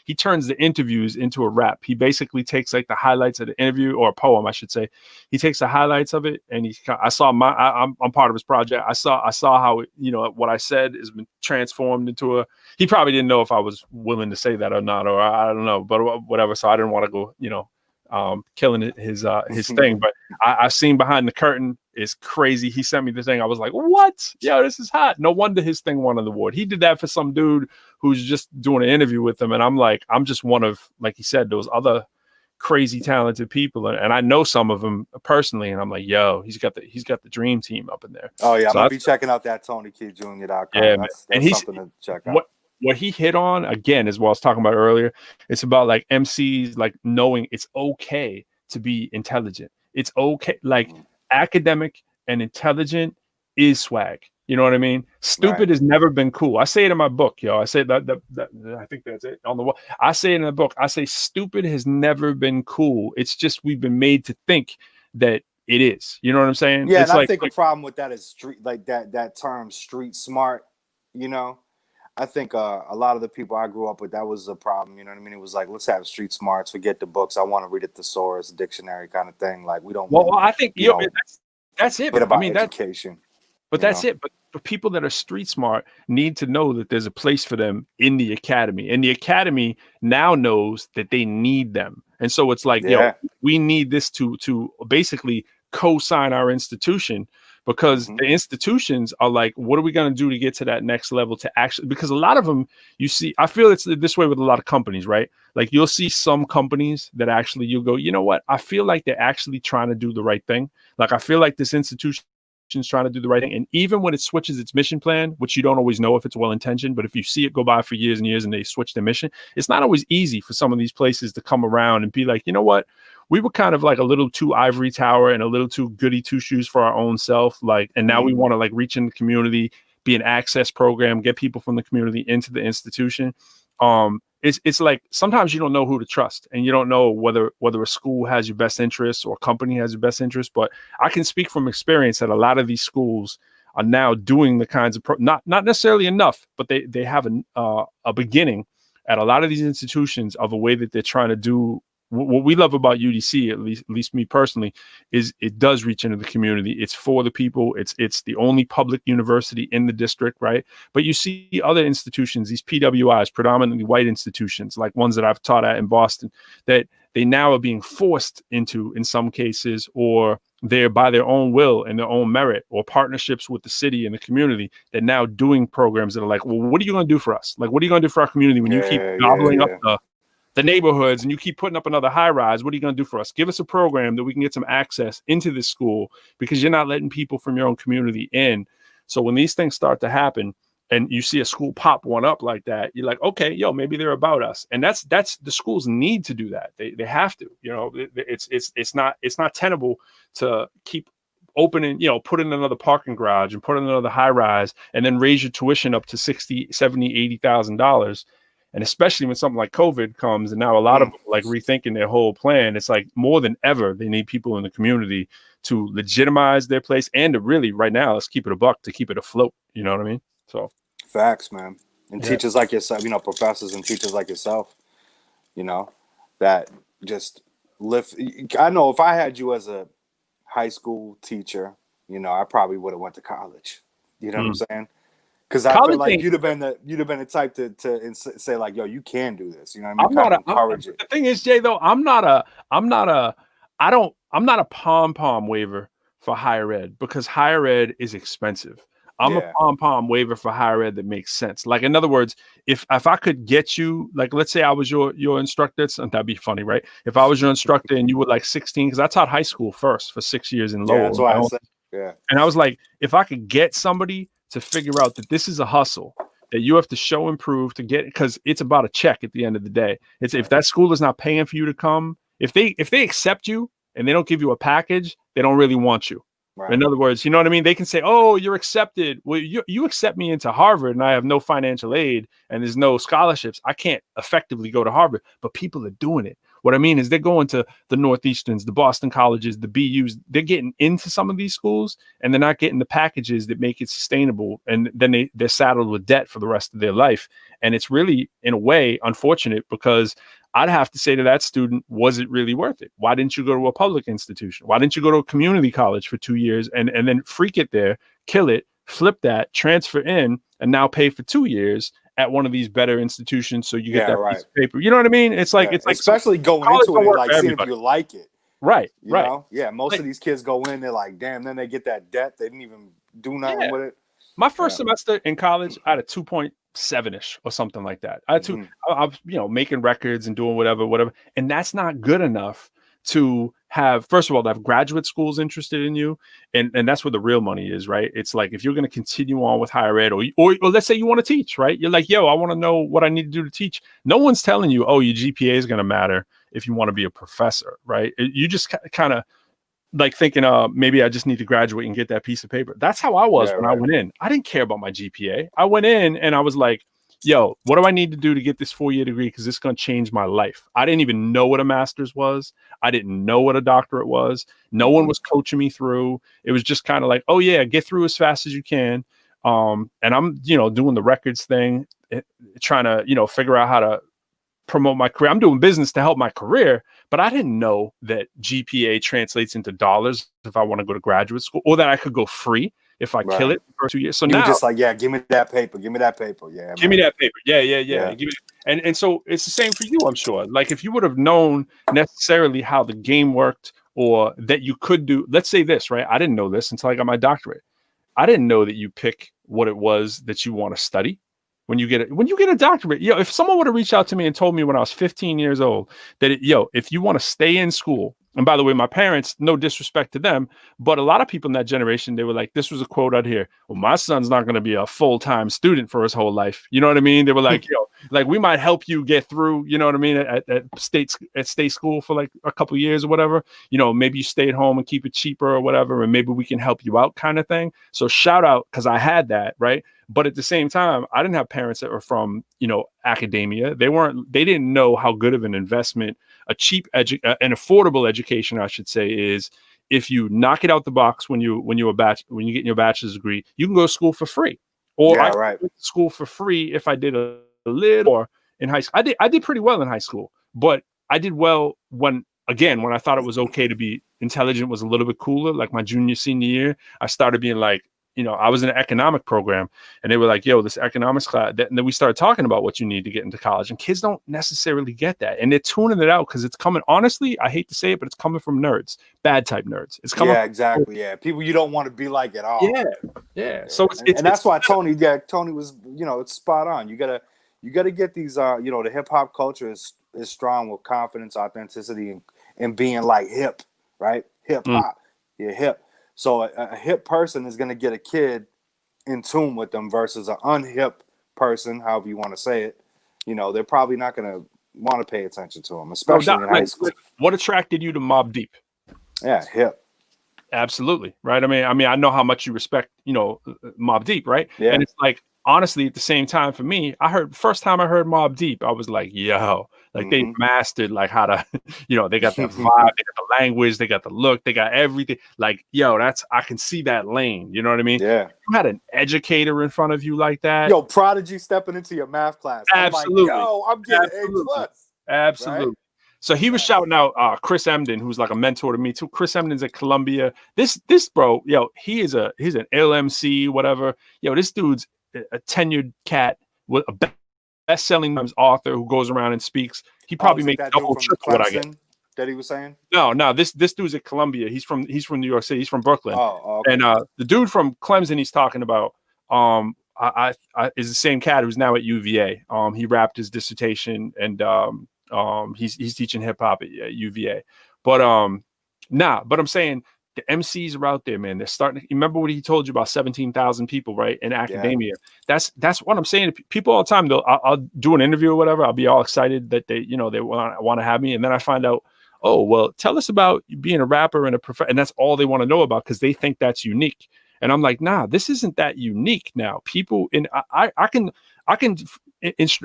he turns the interviews into a rap. He basically takes like the highlights of the interview, or a poem, I should say. He takes the highlights of it, and I'm part of his project. I saw how, you know, what I said has been transformed into a. He probably didn't know if I was willing to say that or not, or I don't know, but whatever. So I didn't want to go, you know, killing his thing. But I've seen behind the curtain is crazy. He sent me the thing. I was like, what? Yo, this is hot. No wonder his thing won an award. He did that for some dude who's just doing an interview with him. And I'm like, I'm just one of, like he said, those other crazy talented people. And I know some of them personally. And I'm like, yo, he's got the dream team up in there. Oh yeah, so I'm gonna be checking out that TonyKidJr.com. Yeah, that's and something to check out. What he hit on again is what I was talking about earlier. It's about like MCs like knowing it's okay to be intelligent. It's okay, like academic and intelligent is swag. You know what I mean? Stupid has never been cool. I say it in my book, yo. I say that I think that's it on the wall. I say it in the book. I say stupid has never been cool. It's just we've been made to think that it is. You know what I'm saying? Yeah, it's and I think the problem with that is street, like that term street smart, you know. I think a lot of the people I grew up with, that was a problem. You know what I mean? It was like, let's have street smarts, forget the books. I want to read a thesaurus, dictionary kind of thing. Like we don't. Well, I think that's it. About I mean, education. But that's it. But people that are street smart need to know that there's a place for them in the academy, and the academy now knows that they need them. And so it's like, yo, we need this to basically co-sign our institution. Because the institutions are like, what are we going to do to get to that next level to actually, because a lot of them, you see, I feel it's this way with a lot of companies, right? Like you'll see some companies that actually you'll go, you know what? I feel like they're actually trying to do the right thing. Like I feel like this institution is trying to do the right thing. And even when it switches its mission plan, which you don't always know if it's well-intentioned, but if you see it go by for years and years and they switch their mission, it's not always easy for some of these places to come around and be like, you know what? We were kind of like a little too ivory tower and a little too goody two shoes for our own self. Like, and now we want to like reach in the community, be an access program, get people from the community into the institution. It's like sometimes you don't know who to trust, and you don't know whether a school has your best interests or a company has your best interests. But I can speak from experience that a lot of these schools are now doing the kinds of not necessarily enough, but they have a beginning at a lot of these institutions of a way that they're trying to do. What we love about UDC, at least me personally, is it does reach into the community. It's for the people. It's the only public university in the district, right? But you see other institutions, these PWIs, predominantly white institutions, like ones that I've taught at in Boston, that they now are being forced into in some cases, or they're by their own will and their own merit, or partnerships with the city and the community. They're now doing programs that are like, well, what are you going to do for us? Like, what are you going to do for our community when you keep gobbling up the neighborhoods and you keep putting up another high rise? What are you going to do for us? Give us a program that we can get some access into this school, because you're not letting people from your own community in. So when these things start to happen and you see a school pop one up like that, you're like, okay, yo, maybe they're about us. And that's the schools need to do that. They have to, you know, it's not tenable to keep opening, you know, put in another parking garage and put in another high rise and then raise your tuition up to $60,000, $70,000, $80,000. And especially when something like COVID comes, and now a lot of people like rethinking their whole plan. It's like more than ever, they need people in the community to legitimize their place and to really, right now, let's keep it a buck, to keep it afloat. You know what I mean? So facts, man. And teachers like yourself, you know, professors and teachers like yourself, you know, that just lift. I know if I had you as a high school teacher, you know, I probably would have went to college. You know what I'm saying? Because I feel like you'd have been the type to say like, yo, you can do this. You know what I mean? Encourage it. The thing is, Jay, though, I'm not a pom-pom waiver for higher ed, because higher ed is expensive. I'm a pom-pom waiver for higher ed that makes sense. Like, in other words, if I could get you, like, let's say I was your instructor, that'd be funny, right? If I was your instructor and you were like 16, because I taught high school first for 6 years in Lowell. Yeah, that's why I said, and I was like, if I could get somebody to figure out that this is a hustle, that you have to show and prove to get, because it's about a check at the end of the day. It's if that school is not paying for you to come, if they accept you and they don't give you a package, they don't really want you. Right. In other words, you know what I mean? They can say, oh, you're accepted. Well, you accept me into Harvard and I have no financial aid and there's no scholarships. I can't effectively go to Harvard, but people are doing it. What I mean is they're going to the Northeasterns, the Boston colleges, the BUs. They're getting into some of these schools and they're not getting the packages that make it sustainable. And then they're saddled with debt for the rest of their life. And it's really, in a way, unfortunate, because I'd have to say to that student, was it really worth it? Why didn't you go to a public institution? Why didn't you go to a community college for 2 years and then freak it there, kill it, flip that, transfer in, and now pay for 2 years at one of these better institutions so you get that piece of paper? You know what I mean? It's like it's like especially going into it, like seeing if you like it. Right. You know? Yeah. Most of these kids go in, they're like, damn, then they get that debt. They didn't even do nothing with it. My first semester in college, I had a 2.7-ish or something like that. I was, making records and doing whatever. And that's not good enough to have, first of all, to have graduate schools interested in you. And that's where the real money is, right? It's like, if you're going to continue on with higher ed, or let's say you want to teach, right? You're like, yo, I want to know what I need to do to teach. No one's telling you, oh, your GPA is going to matter if you want to be a professor, right? You just kind of like thinking, maybe I just need to graduate and get that piece of paper. That's how I was when I went in. I didn't care about my GPA. I went in and I was like, yo, what do I need to do to get this 4-year degree? Because this is going to change my life. I didn't even know what a master's was. I didn't know what a doctorate was. No one was coaching me through. It was just kind of like, oh yeah, get through as fast as you can. And I'm, doing the records thing, trying to, figure out how to promote my career. I'm doing business to help my career, but I didn't know that GPA translates into dollars if I want to go to graduate school, or that I could go free if I kill it for 2 years. So you now, just like, yeah, give me that paper. Give me that paper. Yeah. Give me that paper. Yeah. Give me, and so it's the same for you, I'm sure. Like, if you would have known necessarily how the game worked, or that you could do, let's say this, right? I didn't know this until I got my doctorate. I didn't know that you pick what it was that you want to study. When you get a doctorate, if someone would have reached out to me and told me when I was 15 years old that, if you want to stay in school, and by the way, my parents, no disrespect to them, but a lot of people in that generation, they were like, this was a quote out here. Well, my son's not going to be a full-time student for his whole life. You know what I mean? They were like, like, we might help you get through, you know what I mean, at state school for like a couple of years or whatever. Maybe you stay at home and keep it cheaper or whatever, and maybe we can help you out, kind of thing. So shout out, because I had that, right? But at the same time, I didn't have parents that were from, academia. They didn't know how good of an investment a cheap an affordable education, I should say, is. If you knock it out the box when you get your bachelor's degree, you can go to school for free. Or I went to school for free if I did a little, or in high school. I did pretty well in high school, but I did well when I thought it was okay to be intelligent was a little bit cooler. Like my junior, senior year, I started being like, I was in an economic program, and they were like, yo, this economics class. And then we started talking about what you need to get into college, and kids don't necessarily get that. And they're tuning it out because it's coming. Honestly, I hate to say it, but it's coming from nerds, bad type nerds. It's coming. Yeah, exactly. Yeah. People you don't want to be like at all. Yeah. So and that's why Tony was, it's spot on. You gotta get these, the hip hop culture is strong with confidence, authenticity, and being like hip, right? Hip hop. Yeah, hip. So a hip person is going to get a kid in tune with them versus an unhip person, however you want to say it. They're probably not going to want to pay attention to them, especially in high school. What attracted you to Mobb Deep? Yeah, hip. Absolutely, right? I mean, I know how much you respect, Mobb Deep, right? Yeah. And it's like, honestly, at the same time, for me, first time I heard Mobb Deep, I was like, yo, like they mastered like how to, they got the vibe, they got the language, they got the look, they got everything. Like, yo, I can see that lane. You know what I mean? Yeah. You had an educator in front of you like that. Yo, Prodigy stepping into your math class. Absolutely. I'm like, yo, I'm getting A+. Absolutely. Right? So he was shouting out Chris Emden, who's like a mentor to me too. Chris Emden's at Columbia. This bro, yo, he's an LMC, whatever. Yo, this dude's a tenured cat with a best-selling author who goes around and speaks. He probably makes double, triple what I get. That he was saying? No. This dude's at Columbia. He's from New York City. He's from Brooklyn. Oh, okay. And the dude from Clemson he's talking about is the same cat who's now at UVA. He wrapped his dissertation, and he's teaching hip hop at UVA. But I'm saying The MCs are out there, man. They're starting. Remember what he told you about 17,000 people, right? In academia. Yeah. That's what I'm saying. People all the time, I'll do an interview or whatever. I'll be all excited that they want to have me. And then I find out, oh, well, tell us about being a rapper and a professor. And that's all they want to know about because they think that's unique. And I'm like, nah, this isn't that unique now. People, and I can,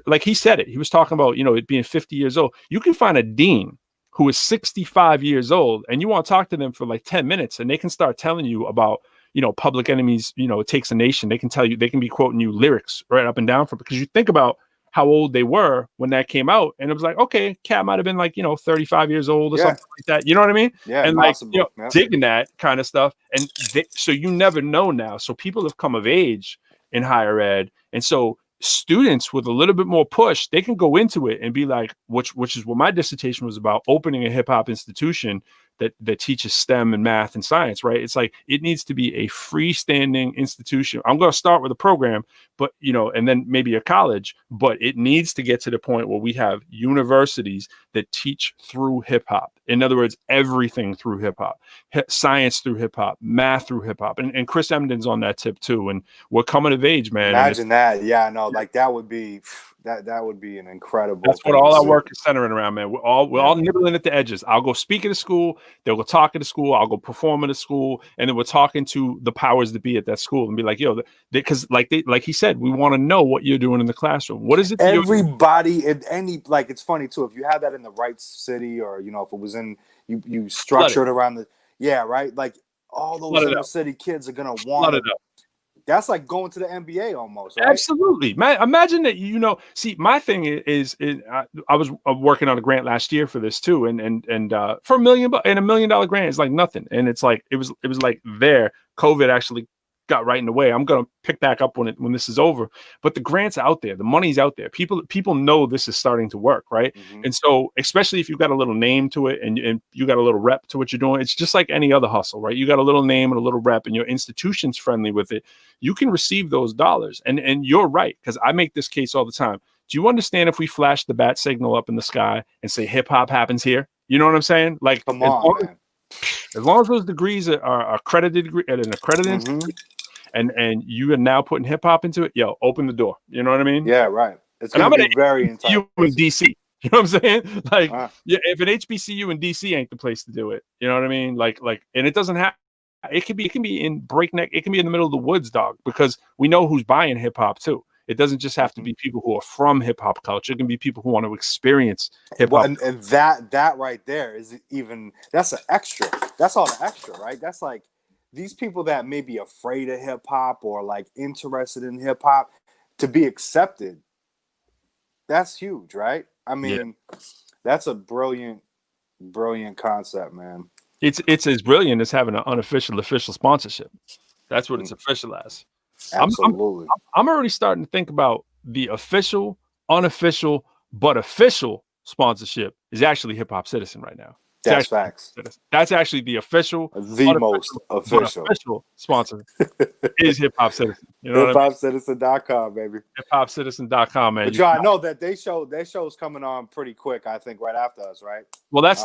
like he said it. He was talking about, it being 50 years old. You can find a dean who is 65 years old and you want to talk to them for like 10 minutes and they can start telling you about, Public Enemy's, It Takes a Nation. They can tell you, they can be quoting you lyrics right up and down from, because you think about how old they were when that came out. And it was like, okay, Cat might've been like, 35 years old or something like that. You know what I mean? Yeah. And possible. Digging that kind of stuff. And so you never know now. So people have come of age in higher ed. And so students with a little bit more push, they can go into it and be like, which is what my dissertation was about, opening a hip hop institution that teaches STEM and math and science, right? It's like, it needs to be a freestanding institution. I'm going to start with a program, but, and then maybe a college, but it needs to get to the point where we have universities that teach through hip hop. In other words, everything through hip hop, science through hip hop, math through hip hop. And Chris Emden's on that tip too. And we're coming of age, man. Imagine that. Yeah, I know. Like that would be an incredible. That's what all our work is centering around, man. We're all nibbling at the edges. I'll go speak at a school. They'll go talk at a school. I'll go perform at a school, and then we're talking to the powers that be at that school and be like, yo, because like he said, we want to know what you're doing in the classroom. What is it? Everybody in any, like, it's funny too. If you have that in the right city, or if it was in you structured around right, like all those inner city kids are gonna want it. That's like going to the NBA almost, right? Absolutely, man. Imagine that, see, my thing is I was working on a grant last year for this too. And for $1 million and $1 million grant is like nothing. And it's like, it was like COVID actually got right in the way. I'm going to pick back up when this is over, but the grant's out there. The money's out there. People know this is starting to work. Right. Mm-hmm. And so, especially if you've got a little name to it and you got a little rep to what you're doing, it's just like any other hustle, right? You got a little name and a little rep and your institution's friendly with it. You can receive those dollars. And you're right. Cause I make this case all the time. Do you understand if we flash the bat signal up in the sky and say hip hop happens here? You know what I'm saying? Like, come on, man. As long as those degrees are accredited at an accredited institution, and you are now putting hip hop into it, open the door. You know what I mean? Yeah, right. It's going to be very intense. You in DC. You know what I'm saying? Like, if an HBCU in DC ain't the place to do it, you know what I mean? Like, and it doesn't have. It can be in breakneck. It can be in the middle of the woods, dog, because we know who's buying hip hop too. It doesn't just have to be people who are from hip hop culture. It can be people who want to experience hip hop. Well, and that right there is that's an extra. That's all the extra, right? That's like these people that may be afraid of hip hop or like interested in hip hop to be accepted. That's huge, right? I mean, that's a brilliant concept, man. It's as brilliant as having an unofficial official sponsorship. That's what it's official as. Absolutely. I'm already starting to think about the official, unofficial, but official sponsorship is actually Hiphopcitizen right now. That's facts. That's actually the official, most official sponsor is Hiphopcitizen. You know Hiphopcitizen.com, baby. Hiphopcitizen.com, man. But I know that their show's coming on pretty quick. I think right after us, right? Well, that's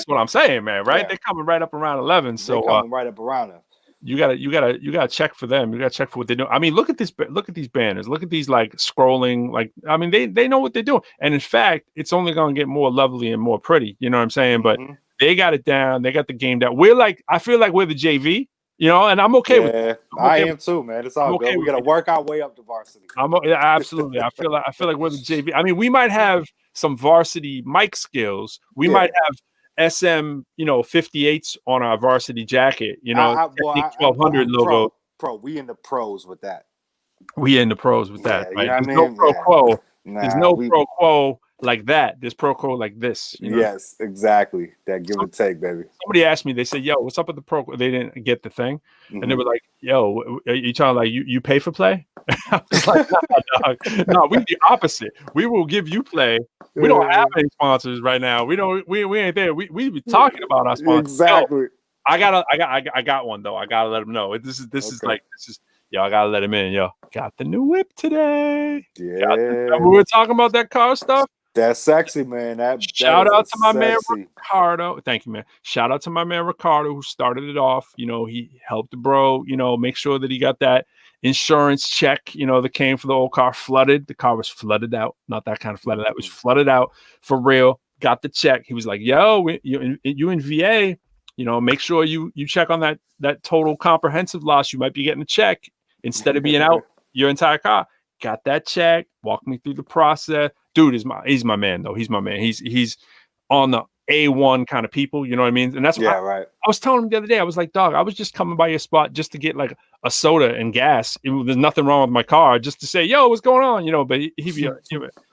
what I'm saying, man. Right? Yeah. They're coming right up around 11. So they're coming right up around us. You gotta check for them. You gotta check for what they do. I mean, look at these banners. Look at these like scrolling. Like, I mean, they know what they're doing. And in fact, it's only gonna get more lovely and more pretty. You know what I'm saying? But they got it down. They got the game down. I feel like we're the JV. And I'm okay with it. I am too, man. It's all good. We gotta work our way up to varsity. Absolutely. I feel like we're the JV. I mean, we might have some varsity mic skills. We might have SM, 58s on our varsity jacket, 1200 logo. Pro, we in the pros with that. We in the pros with that, right? There's no ProQuo. There's no ProQuo like that. There's ProQuo like this. Yes, exactly. That give and take, baby. Somebody asked me, they said, yo, what's up with the ProQuo? They didn't get the thing. And they were like, yo, are you trying to like you pay for play? I was like, no, dog. No, we the opposite. We will give you play. We don't have any sponsors right now. We ain't there. We be talking about our sponsors. Exactly. Yo, I got one though. I gotta let them know. This is yo, I gotta let him in. Yo, got the new whip today. Yeah. We were talking about that car stuff. That's sexy, man. Shout out to my man sexy. Ricardo. Thank you, man. Shout out to my man Ricardo, who started it off. You know, he helped the bro, you know, make sure that he got that insurance check, you know, that came for the old car flooded. The car was flooded out. Not that kind of flooded out. It was flooded out for real. Got the check. He was like, yo, you in VA, you know, make sure you check on that total comprehensive loss. You might be getting a check instead of being out your entire car. Got that check, walked me through the process. Dude he's my man though. He's my man. He's on the A1 kind of people, you know what I mean? And that's what right. I was telling him the other day. I was like, dog, I was just coming by your spot just to get like a soda and gas. There's nothing wrong with my car, just to say, yo, what's going on? You know, but he'd be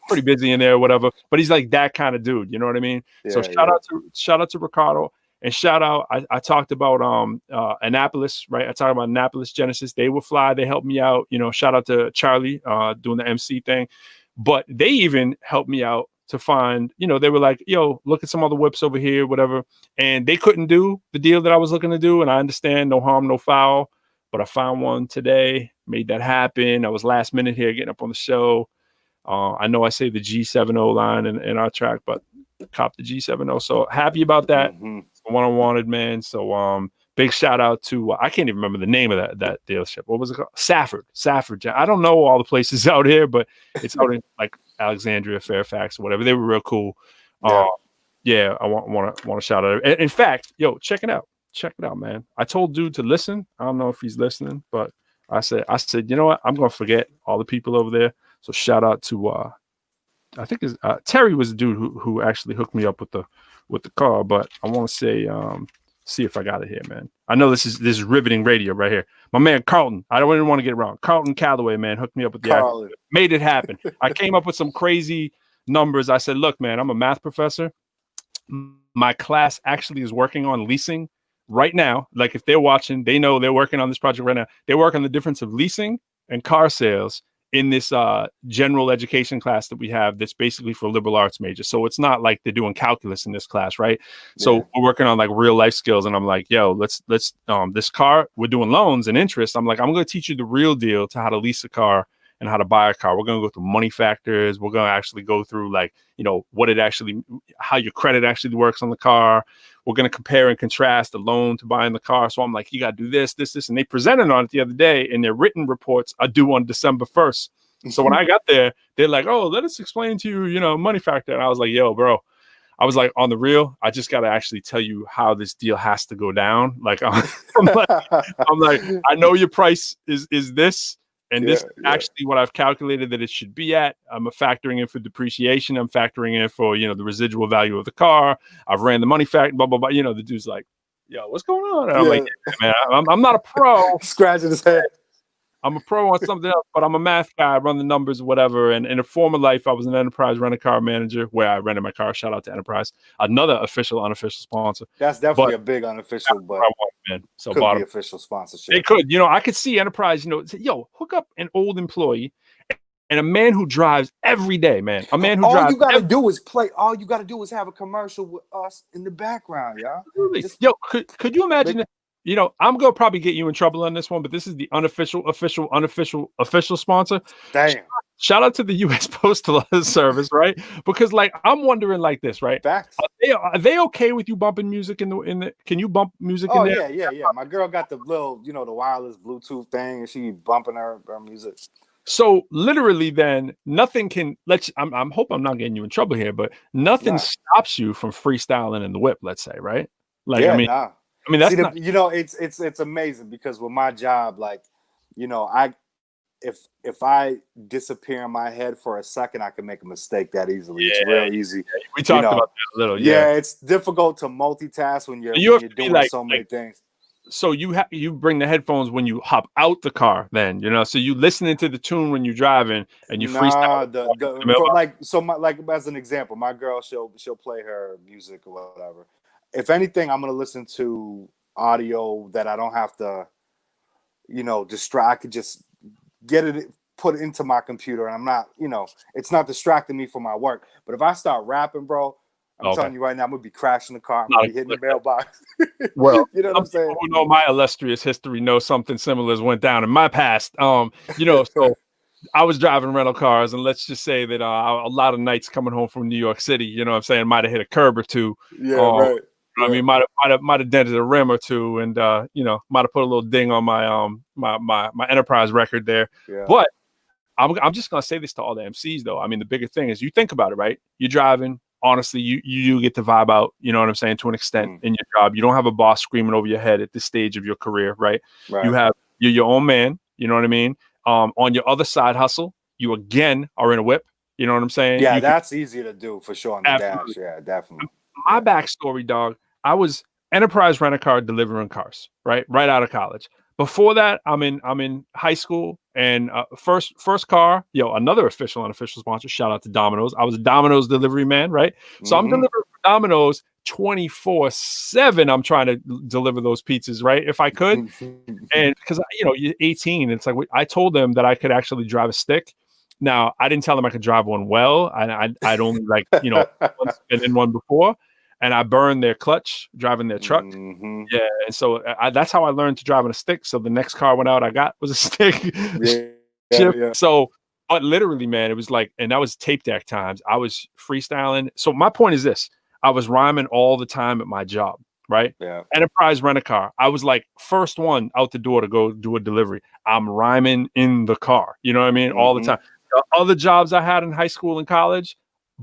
pretty busy in there or whatever. But he's like that kind of dude, you know what I mean? Yeah, so shout out to Ricardo. And shout out, I talked about Annapolis, right? I talked about Annapolis Genesis. They will fly. They helped me out. You know, shout out to Charlie doing the MC thing. But they even helped me out to find, you know, they were like, yo, look at some other whips over here, whatever. And they couldn't do the deal that I was looking to do. And I understand, no harm, no foul. But I found one today, made that happen. I was last minute here getting up on the show. I know I say the G70 line in our track, but cop the G70. So happy about that. Mm-hmm. It's the one I wanted, man. So big shout out to I can't even remember the name of that dealership. What was it called? Safford. I don't know all the places out here, but it's out in like Alexandria, Fairfax, or whatever. They were real cool. Yeah, I want to shout out. In fact, yo, check it out, man. I told dude to listen. I don't know if he's listening, but I said, you know what? I'm gonna forget all the people over there. So shout out to I think Terry was the dude who actually hooked me up with the car. But I want to say, see if I got it here, man. I know this is riveting radio right here. My man Carlton, I don't even want to get it wrong. Carlton Calloway, man, hooked me up with the made it happen. I came up with some crazy numbers. I said, look, man, I'm a math professor. My class actually is working on leasing right now. Like if they're watching, they know they're working on this project right now. They work on the difference of leasing and car sales in this general education class that we have that's basically for liberal arts majors. So it's not like they're doing calculus in this class, right? Yeah. So we're working on like real life skills. And I'm like, yo, let's this car, we're doing loans and interest. I'm like, I'm going to teach you the real deal to how to lease a car and how to buy a car. We're going to go through money factors. We're going to actually go through like, you know, how your credit actually works on the car. We're going to compare and contrast the loan to buying the car. So I'm like, you got to do this. And they presented on it the other day, and their written reports are due on December 1st. So when I got there, they're like, oh, let us explain to you, you know, money factor. And I was like, yo, bro, I was like, on the real, I just got to actually tell you how this deal has to go down. Like, I'm like, I know your price is this. And this is actually what I've calculated that it should be at. I'm factoring in for depreciation. I'm factoring in for, you know, the residual value of the car. I've ran the money factor, blah, blah, blah. You know, the dude's like, yo, what's going on? And I'm like, man, I'm not a pro. Scratching his head. I'm a pro on something else, but I'm a math guy. I run the numbers, whatever. And in a former life, I was an Enterprise rent-a-car manager where I rented my car. Shout out to Enterprise. Another official, unofficial sponsor. That's definitely a big unofficial, but so could be official sponsorship. They could. You know, I could see Enterprise, you know, say, yo, hook up an old employee and a man who drives every day, man. A man who drives. All you got to do is play. All you got to do is have a commercial with us in the background, y'all. Yo, could you imagine it? You know, I'm going to probably get you in trouble on this one, but this is the unofficial sponsor. Damn. Shout out to the U.S. Postal Service, right? Because, like, I'm wondering like this, right? Facts. Are they okay with you bumping music in the? Can you bump music in there? Yeah. My girl got the little, you know, the wireless Bluetooth thing, and she bumping her music. So literally, then nothing can. I'm hope I'm not getting you in trouble here, but nothing stops you from freestyling in the whip. Let's say, right? Like, I mean, that's you know, it's amazing because with my job, like, you know, if I disappear in my head for a second, I can make a mistake that easily. It's real easy. We talked about that a little. Yeah, it's difficult to multitask when you're doing like, so many things. So you bring the headphones when you hop out the car, then, you know. So you listening to the tune when you're driving and you freestyle. Like as an example, my girl she'll play her music or whatever. If anything, I'm gonna listen to audio that I don't have to, you know, distract. I could just put it into my computer, and I'm not, you know, it's not distracting me from my work. But if I start rapping, bro, I'm telling you right now, I'm gonna be crashing the car. I'm gonna be hitting the mailbox. Well, you know what I'm saying? Who know my illustrious history know something similar has went down in my past. You know, so I was driving rental cars, and let's just say that a lot of nights coming home from New York City, you know what I'm saying, might have hit a curb or two. Yeah, right. I mean, might have dented a rim or two, and you know, might have put a little ding on my my enterprise record there. Yeah. But I'm just gonna say this to all the MCs though. I mean, the bigger thing is you think about it, right? You're driving. Honestly, you do get to vibe out, you know what I'm saying, to an extent in your job. You don't have a boss screaming over your head at this stage of your career, right? You're your own man, you know what I mean? On your other side hustle, you again are in a whip, you know what I'm saying? Yeah, that's easier to do for sure on the dash. Yeah, definitely. My backstory, dog, I was enterprise rent-a-car delivering cars, right out of college. Before that, I'm in high school, and first car, another official and unofficial sponsor. Shout out to Domino's. I was a Domino's delivery man, right? So I'm delivering for Domino's 24/7. I'm trying to deliver those pizzas, right? If I could, and because you're 18, it's like I told them that I could actually drive a stick. Now I didn't tell them I could drive one well. I'd only been in one before. And I burned their clutch driving their truck. Yeah, and so that's how I learned to drive on a stick. So the next car went out I got was a stick. Yeah. So, but literally, man, it was like, and that was tape deck times. I was freestyling. So my point is this: I was rhyming all the time at my job, right? Yeah. Enterprise rent-a-car. I was like first one out the door to go do a delivery. I'm rhyming in the car. You know what I mean? All the time. The other jobs I had in high school and college,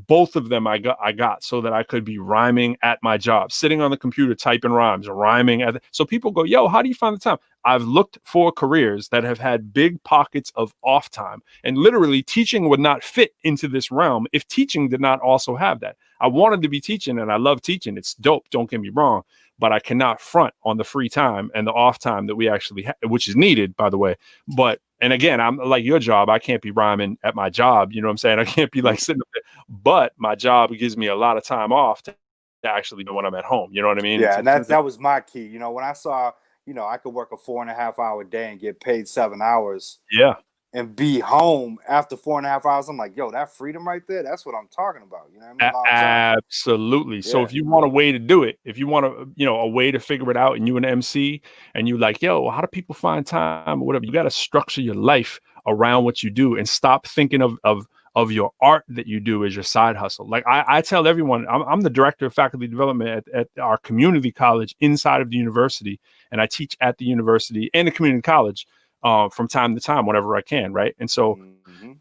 both of them I got so that I could be rhyming at my job, sitting on the computer, typing rhymes, rhyming. So people go, yo, how do you find the time? I've looked for careers that have had big pockets of off time, and literally teaching would not fit into this realm if teaching did not also have that. I wanted to be teaching, and I love teaching. It's dope. Don't get me wrong, but I cannot front on the free time and the off time that we actually have, which is needed, by the way. And again, I'm like your job. I can't be rhyming at my job. You know what I'm saying? I can't be like sitting up there, but my job gives me a lot of time off to actually do when I'm at home. You know what I mean? Yeah. And that was my key. When I saw, I could work a 4.5 hour day and get paid 7 hours. Yeah. And be home after 4.5 hours. I'm like, yo, that freedom right there. That's what I'm talking about. You know what I mean? Absolutely. Yeah. So if you want a way to do it, if you want a way to figure it out, and you an MC and you like, yo, how do people find time or whatever? You got to structure your life around what you do and stop thinking of your art that you do as your side hustle. Like I tell everyone, I'm the director of faculty development at our community college inside of the university. And I teach at the university and the community college from time to time, whenever I can, right? And so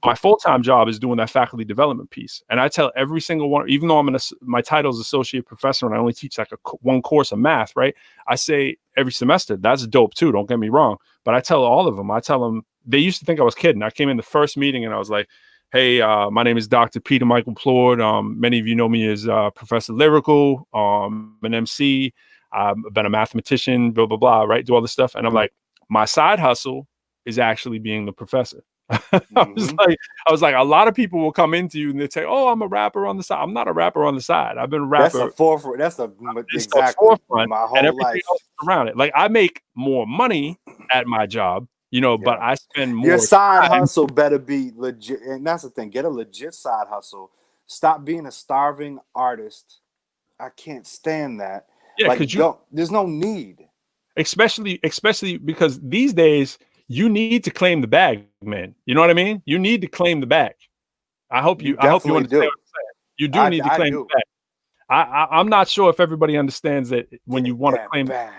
my full-time job is doing that faculty development piece. And I tell every single one, even though my title is associate professor and I only teach like one course of math, right? I say every semester, that's dope too, don't get me wrong. But I tell all of them, they used to think I was kidding. I came in the first meeting and I was like, hey, my name is Dr. Peter Michael Plord. Many of you know me as Professor Lyrical, an MC. I've been a mathematician, blah, blah, blah, right? Do all this stuff. And I'm like, my side hustle is actually being the professor. I was like, a lot of people will come into you and they say, oh, I'm a rapper on the side. I'm not a rapper on the side. I've been a rapper. That's exactly forefront, my whole and everything life else around it. Like I make more money at my job, but I spend more. Your side hustle better be legit. And that's the thing. Get a legit side hustle. Stop being a starving artist. I can't stand that. Yeah, because there's no need. Especially because these days you need to claim the bag, man. You know what I mean? You need to claim the bag. I hope you understand what I'm saying. You do need to claim the bag. I'm not sure if everybody understands that when you want to claim bag.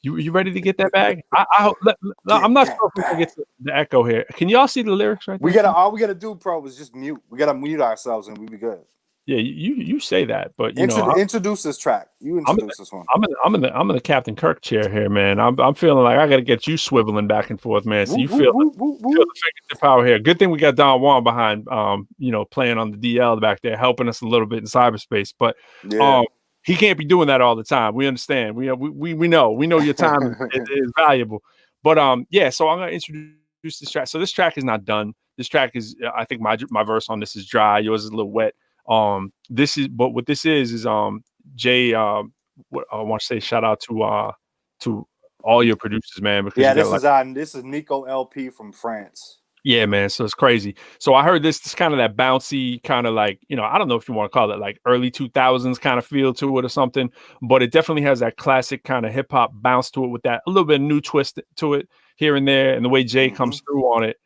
You ready to get that bag? I'm not sure if we can get the echo here. Can y'all see the lyrics right there? All we gotta do, bro, is just mute. We gotta mute ourselves and we'll be good. Yeah, you say that, but introduce this track. You introduce this one. I'm in the Captain Kirk chair here, man. I'm feeling like I got to get you swiveling back and forth, man. So you feel the fingertip power here. Good thing we got Don Juan behind, playing on the DL back there, helping us a little bit in cyberspace. But he can't be doing that all the time. We understand. We know your time is valuable. But so I'm gonna introduce this track. So this track is not done. This track is, I think my verse on this is dry. Yours is a little wet. What this is Jay, I want to say shout out to all your producers, man, because this is Nico LP from France. Yeah, man. So it's crazy. So I heard this kind of that bouncy kind of like, I don't know if you want to call it like early 2000s kind of feel to it or something, but it definitely has that classic kind of hip hop bounce to it with that a little bit of new twist to it here and there. And the way Jay comes through on it.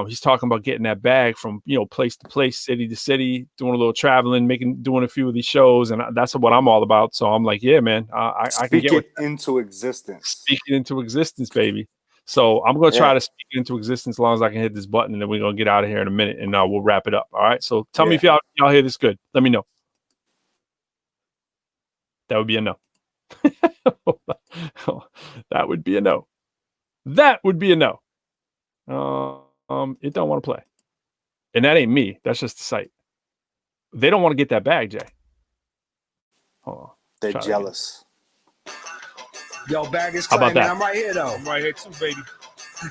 He's talking about getting that bag from, you know, place to place, city to city, doing a little traveling, doing a few of these shows, and that's what I'm all about. So I'm like, yeah, man, I can get it into existence. Speak it into existence, baby. So I'm gonna try to speak it into existence as long as I can hit this button, and then we're gonna get out of here in a minute, and we'll wrap it up. All right. So tell me if y'all hear this good. Let me know. That would be a no. That would be a no. That would be a no. It don't want to play. And that ain't me. That's just the site. They don't want to get that bag, Jay. Hold on. They're jealous. Yo, bag is How about claiming that? I'm right here, though. I'm right here too, baby.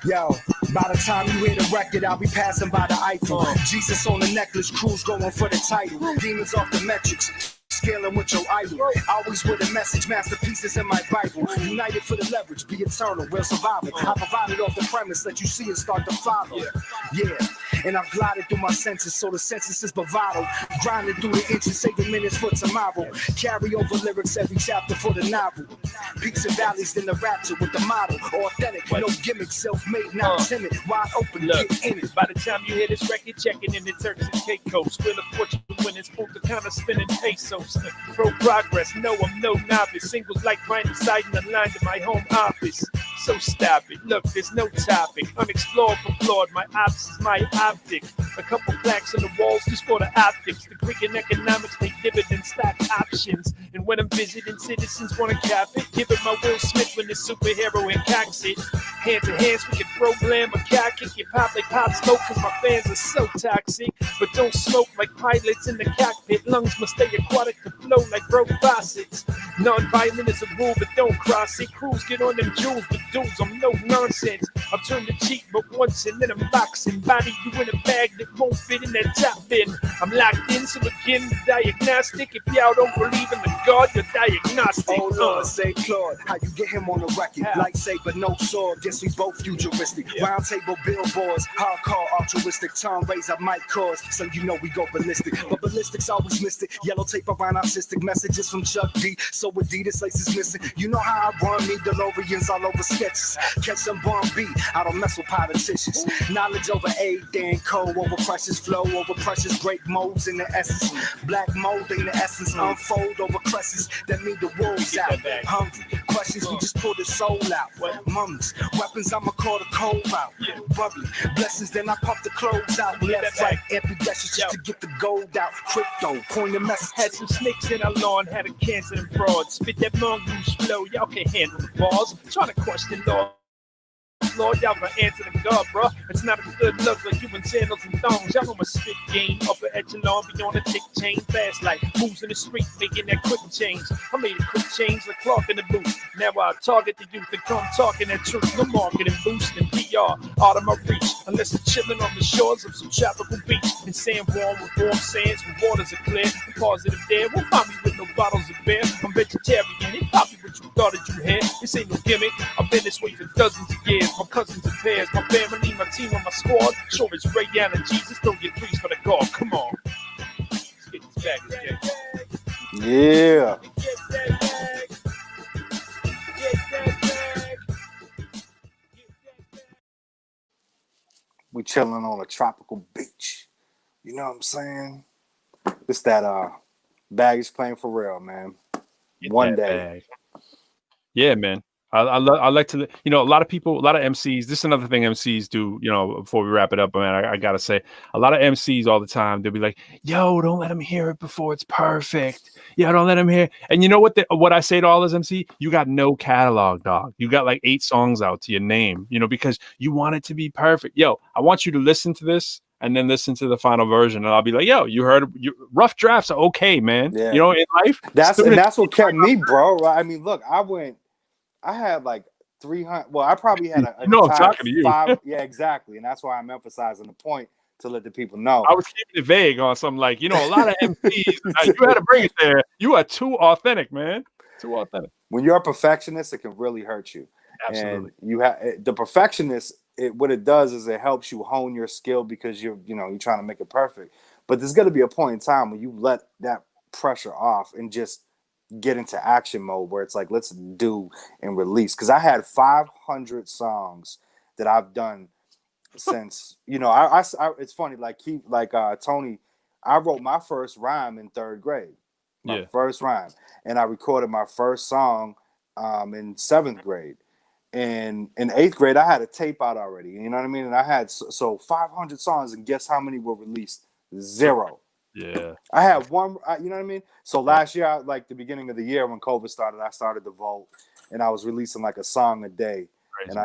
Yo, by the time you hear the record, I'll be passing by the Eiffel. Jesus on the necklace, Cruz going for the title. Demons off the metrics. Scaling with your idol. Always with a message, masterpieces in my Bible. United for the leverage, be eternal, real survival. I provided off the premise, let you see it start to follow. Yeah, and I've glided through my senses, so the census is bravado. Grinding through the inches, saving minutes for tomorrow. Carry over lyrics every chapter for the novel. Peaks and valleys, then the rapture with the model. Authentic, no gimmick, self-made, not timid. Wide open, Look, get in it. by the time you hear this record, checking in the Turks and Caicos. Wheel of Fortune winners, pulled the kind of spinning pesos. Pro progress, no, I'm no novice. Singles like mine inside and aligned in my home office. So stop it. Look, there's no topic. Unexplored from flawed. My ops is my optic. A couple plaques on the walls just for the optics. The Greek and economics pay dividend stock options. And when I'm visiting citizens want to cap it, give it my Will Smith when the superhero incocks it. Hand to hands, we can throw glam or cock it. You pop like pop smoke because my fans are so toxic. But don't smoke like pilots in the cockpit. Lungs must stay aquatic to flow like broke faucets. Non-violent is a rule, but don't cross it. Crews get on them jewels, but dudes, I'm no nonsense. I'll turn the cheek but once and then I'm boxing. Body you in a bag that won't fit in that top bin. I'm locked in, so again, the diagnostic. If y'all don't believe in the God, you're diagnostic. Oh Lord, say Claude, how you get him on the record? Lightsaber, no sword, guess we both futuristic. Round table billboards, hardcore, altruistic. Tongue raise up mic cause, so you know we go ballistic. But ballistics always missed it. Yellow tape around artistic messages from Chuck D. So Adidas laces missing. You know how I run me, DeLoreans all over sketches. Catch some bomb beat, I don't mess with politicians. Knowledge over aid, then code over precious flow, over precious break modes in the essence. Black mold in the essence, unfold over cresses that mean the wolves out. Hungry questions, we just pull the soul out. Mummies, weapons, I'ma call the cold out. Bubbly blessings, then I pump the clothes out. Left, right, ambidextrous just to get the gold out. Crypto, coin the message. Had some snakes in our lawn, had a cancer and fraud. Spit that mongoose flow, y'all can handle the balls. Trying to question law. Lord, y'all gonna answer to God, bro. It's not a good look like you in sandals and thongs. Y'all on my spit game, upper echelon, be on a tick chain, fast like moves in the street, making that quick change. I made a quick change like Clark in the booth. Now I target the youth and come talking that truth. No marketing boosting PR out of my reach, unless I'm chilling on the shores of some tropical beach in San Juan with warm sands where waters are clear. I'm positive there, won't find me with no bottles of beer. I'm vegetarian, it probably what you thought that you had. This ain't no gimmick. I've been this way for dozens of years. My cousins and pairs, my family, my team, and my squad. Sure as Ray Allen and Jesus, don't get threes for the God. Come on. Let's get this bag again. Yeah. We chilling on a tropical beach. You know what I'm saying? It's that baggage claim for real, man. Get One that day. bag. Yeah, man. I like to, you know, a lot of people, a lot of MCs, this is another thing MCs do, you know, before we wrap it up, man, I got to say, a lot of MCs all the time, they'll be like, yo, don't let them hear it before it's perfect. Yeah, don't let them hear. And you know what I say to all those MC? You got no catalog, dog. You got like 8 songs out to your name, you know, because you want it to be perfect. Yo, I want you to listen to this and then listen to the final version. And I'll be like, yo, you heard, rough drafts are okay, man. Yeah. You know, in life. That's what kept me, bro. I mean, look, I had like 300. Well, I probably had I'm talking to you. 5. Yeah, exactly. And that's why I'm emphasizing the point to let the people know. I was keeping it vague on something like, you know, a lot of MCs, you had to bring it there. You are too authentic, man. Too authentic. When you're a perfectionist, it can really hurt you. Absolutely. And you have the perfectionist. What it does is it helps you hone your skill because you're trying to make it perfect. But there's going to be a point in time when you let that pressure off and just get into action mode where it's like, let's do and release. Because I had 500 songs that I've done since it's funny, like Tony, I wrote my first rhyme in 3rd grade, my first rhyme, and I recorded my first song in 7th grade. And in 8th grade, I had a tape out already. You know what I mean? And I had so 500 songs, and guess how many were released? 0. Yeah. I had one. You know what I mean? So last year, like the beginning of the year when COVID started, I started the Vault, and I was releasing like a song a day. Crazy. And I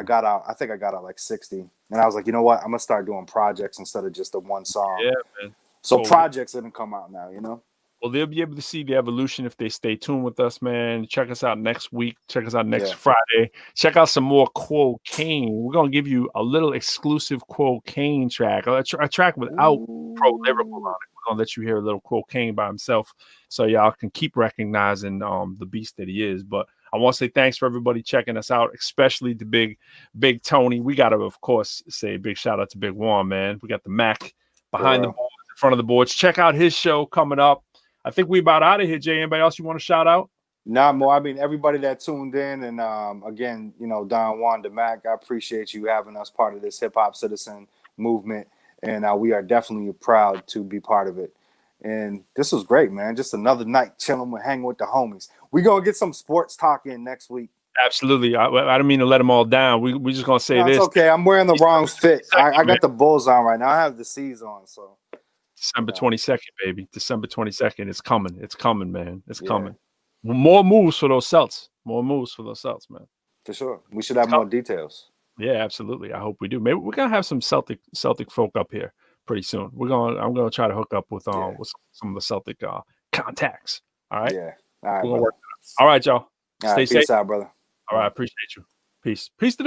think I got out like 60. And I was like, you know what? I'm gonna start doing projects instead of just the one song. Yeah, man. So projects didn't come out now, you know? Well, they'll be able to see the evolution if they stay tuned with us, man. Check us out next week. Check us out next Friday. Check out some more Quo Kane. We're going to give you a little exclusive Quo Kane track, a track without Pro Lyrical on it. We're going to let you hear a little Quo Kane by himself so y'all can keep recognizing the beast that he is. But I want to say thanks for everybody checking us out, especially the big Tony. We got to, of course, say a big shout out to Big Juan, man. We got the Mac behind the boards, in front of the boards. Check out his show coming up. I think we about out of here, Jay. Anybody else you want to shout out? Nah, more. I mean, everybody that tuned in, and again, Don Juan, J.V.Mack, I appreciate you having us part of this Hiphopcitizen movement, and we are definitely proud to be part of it. And this was great, man. Just another night chilling, hanging with the homies. We're gonna get some sports talk in next week. Absolutely. I don't mean to let them all down. We just gonna say this. It's okay. I'm wearing the wrong fit. I got the Bulls on right now. I have the C's on, so. December 22nd, baby. December 22nd. It's coming. It's coming, man. It's coming. More moves for those Celts. More moves for those Celts, man. For sure. We should have more details. Yeah, absolutely. I hope we do. Maybe we're gonna have some Celtic folk up here pretty soon. I'm gonna try to hook up with some of the Celtic contacts. All right. Yeah. All right. All right, y'all. Stay safe. Peace out, brother. All right. I appreciate you. Peace. Peace to the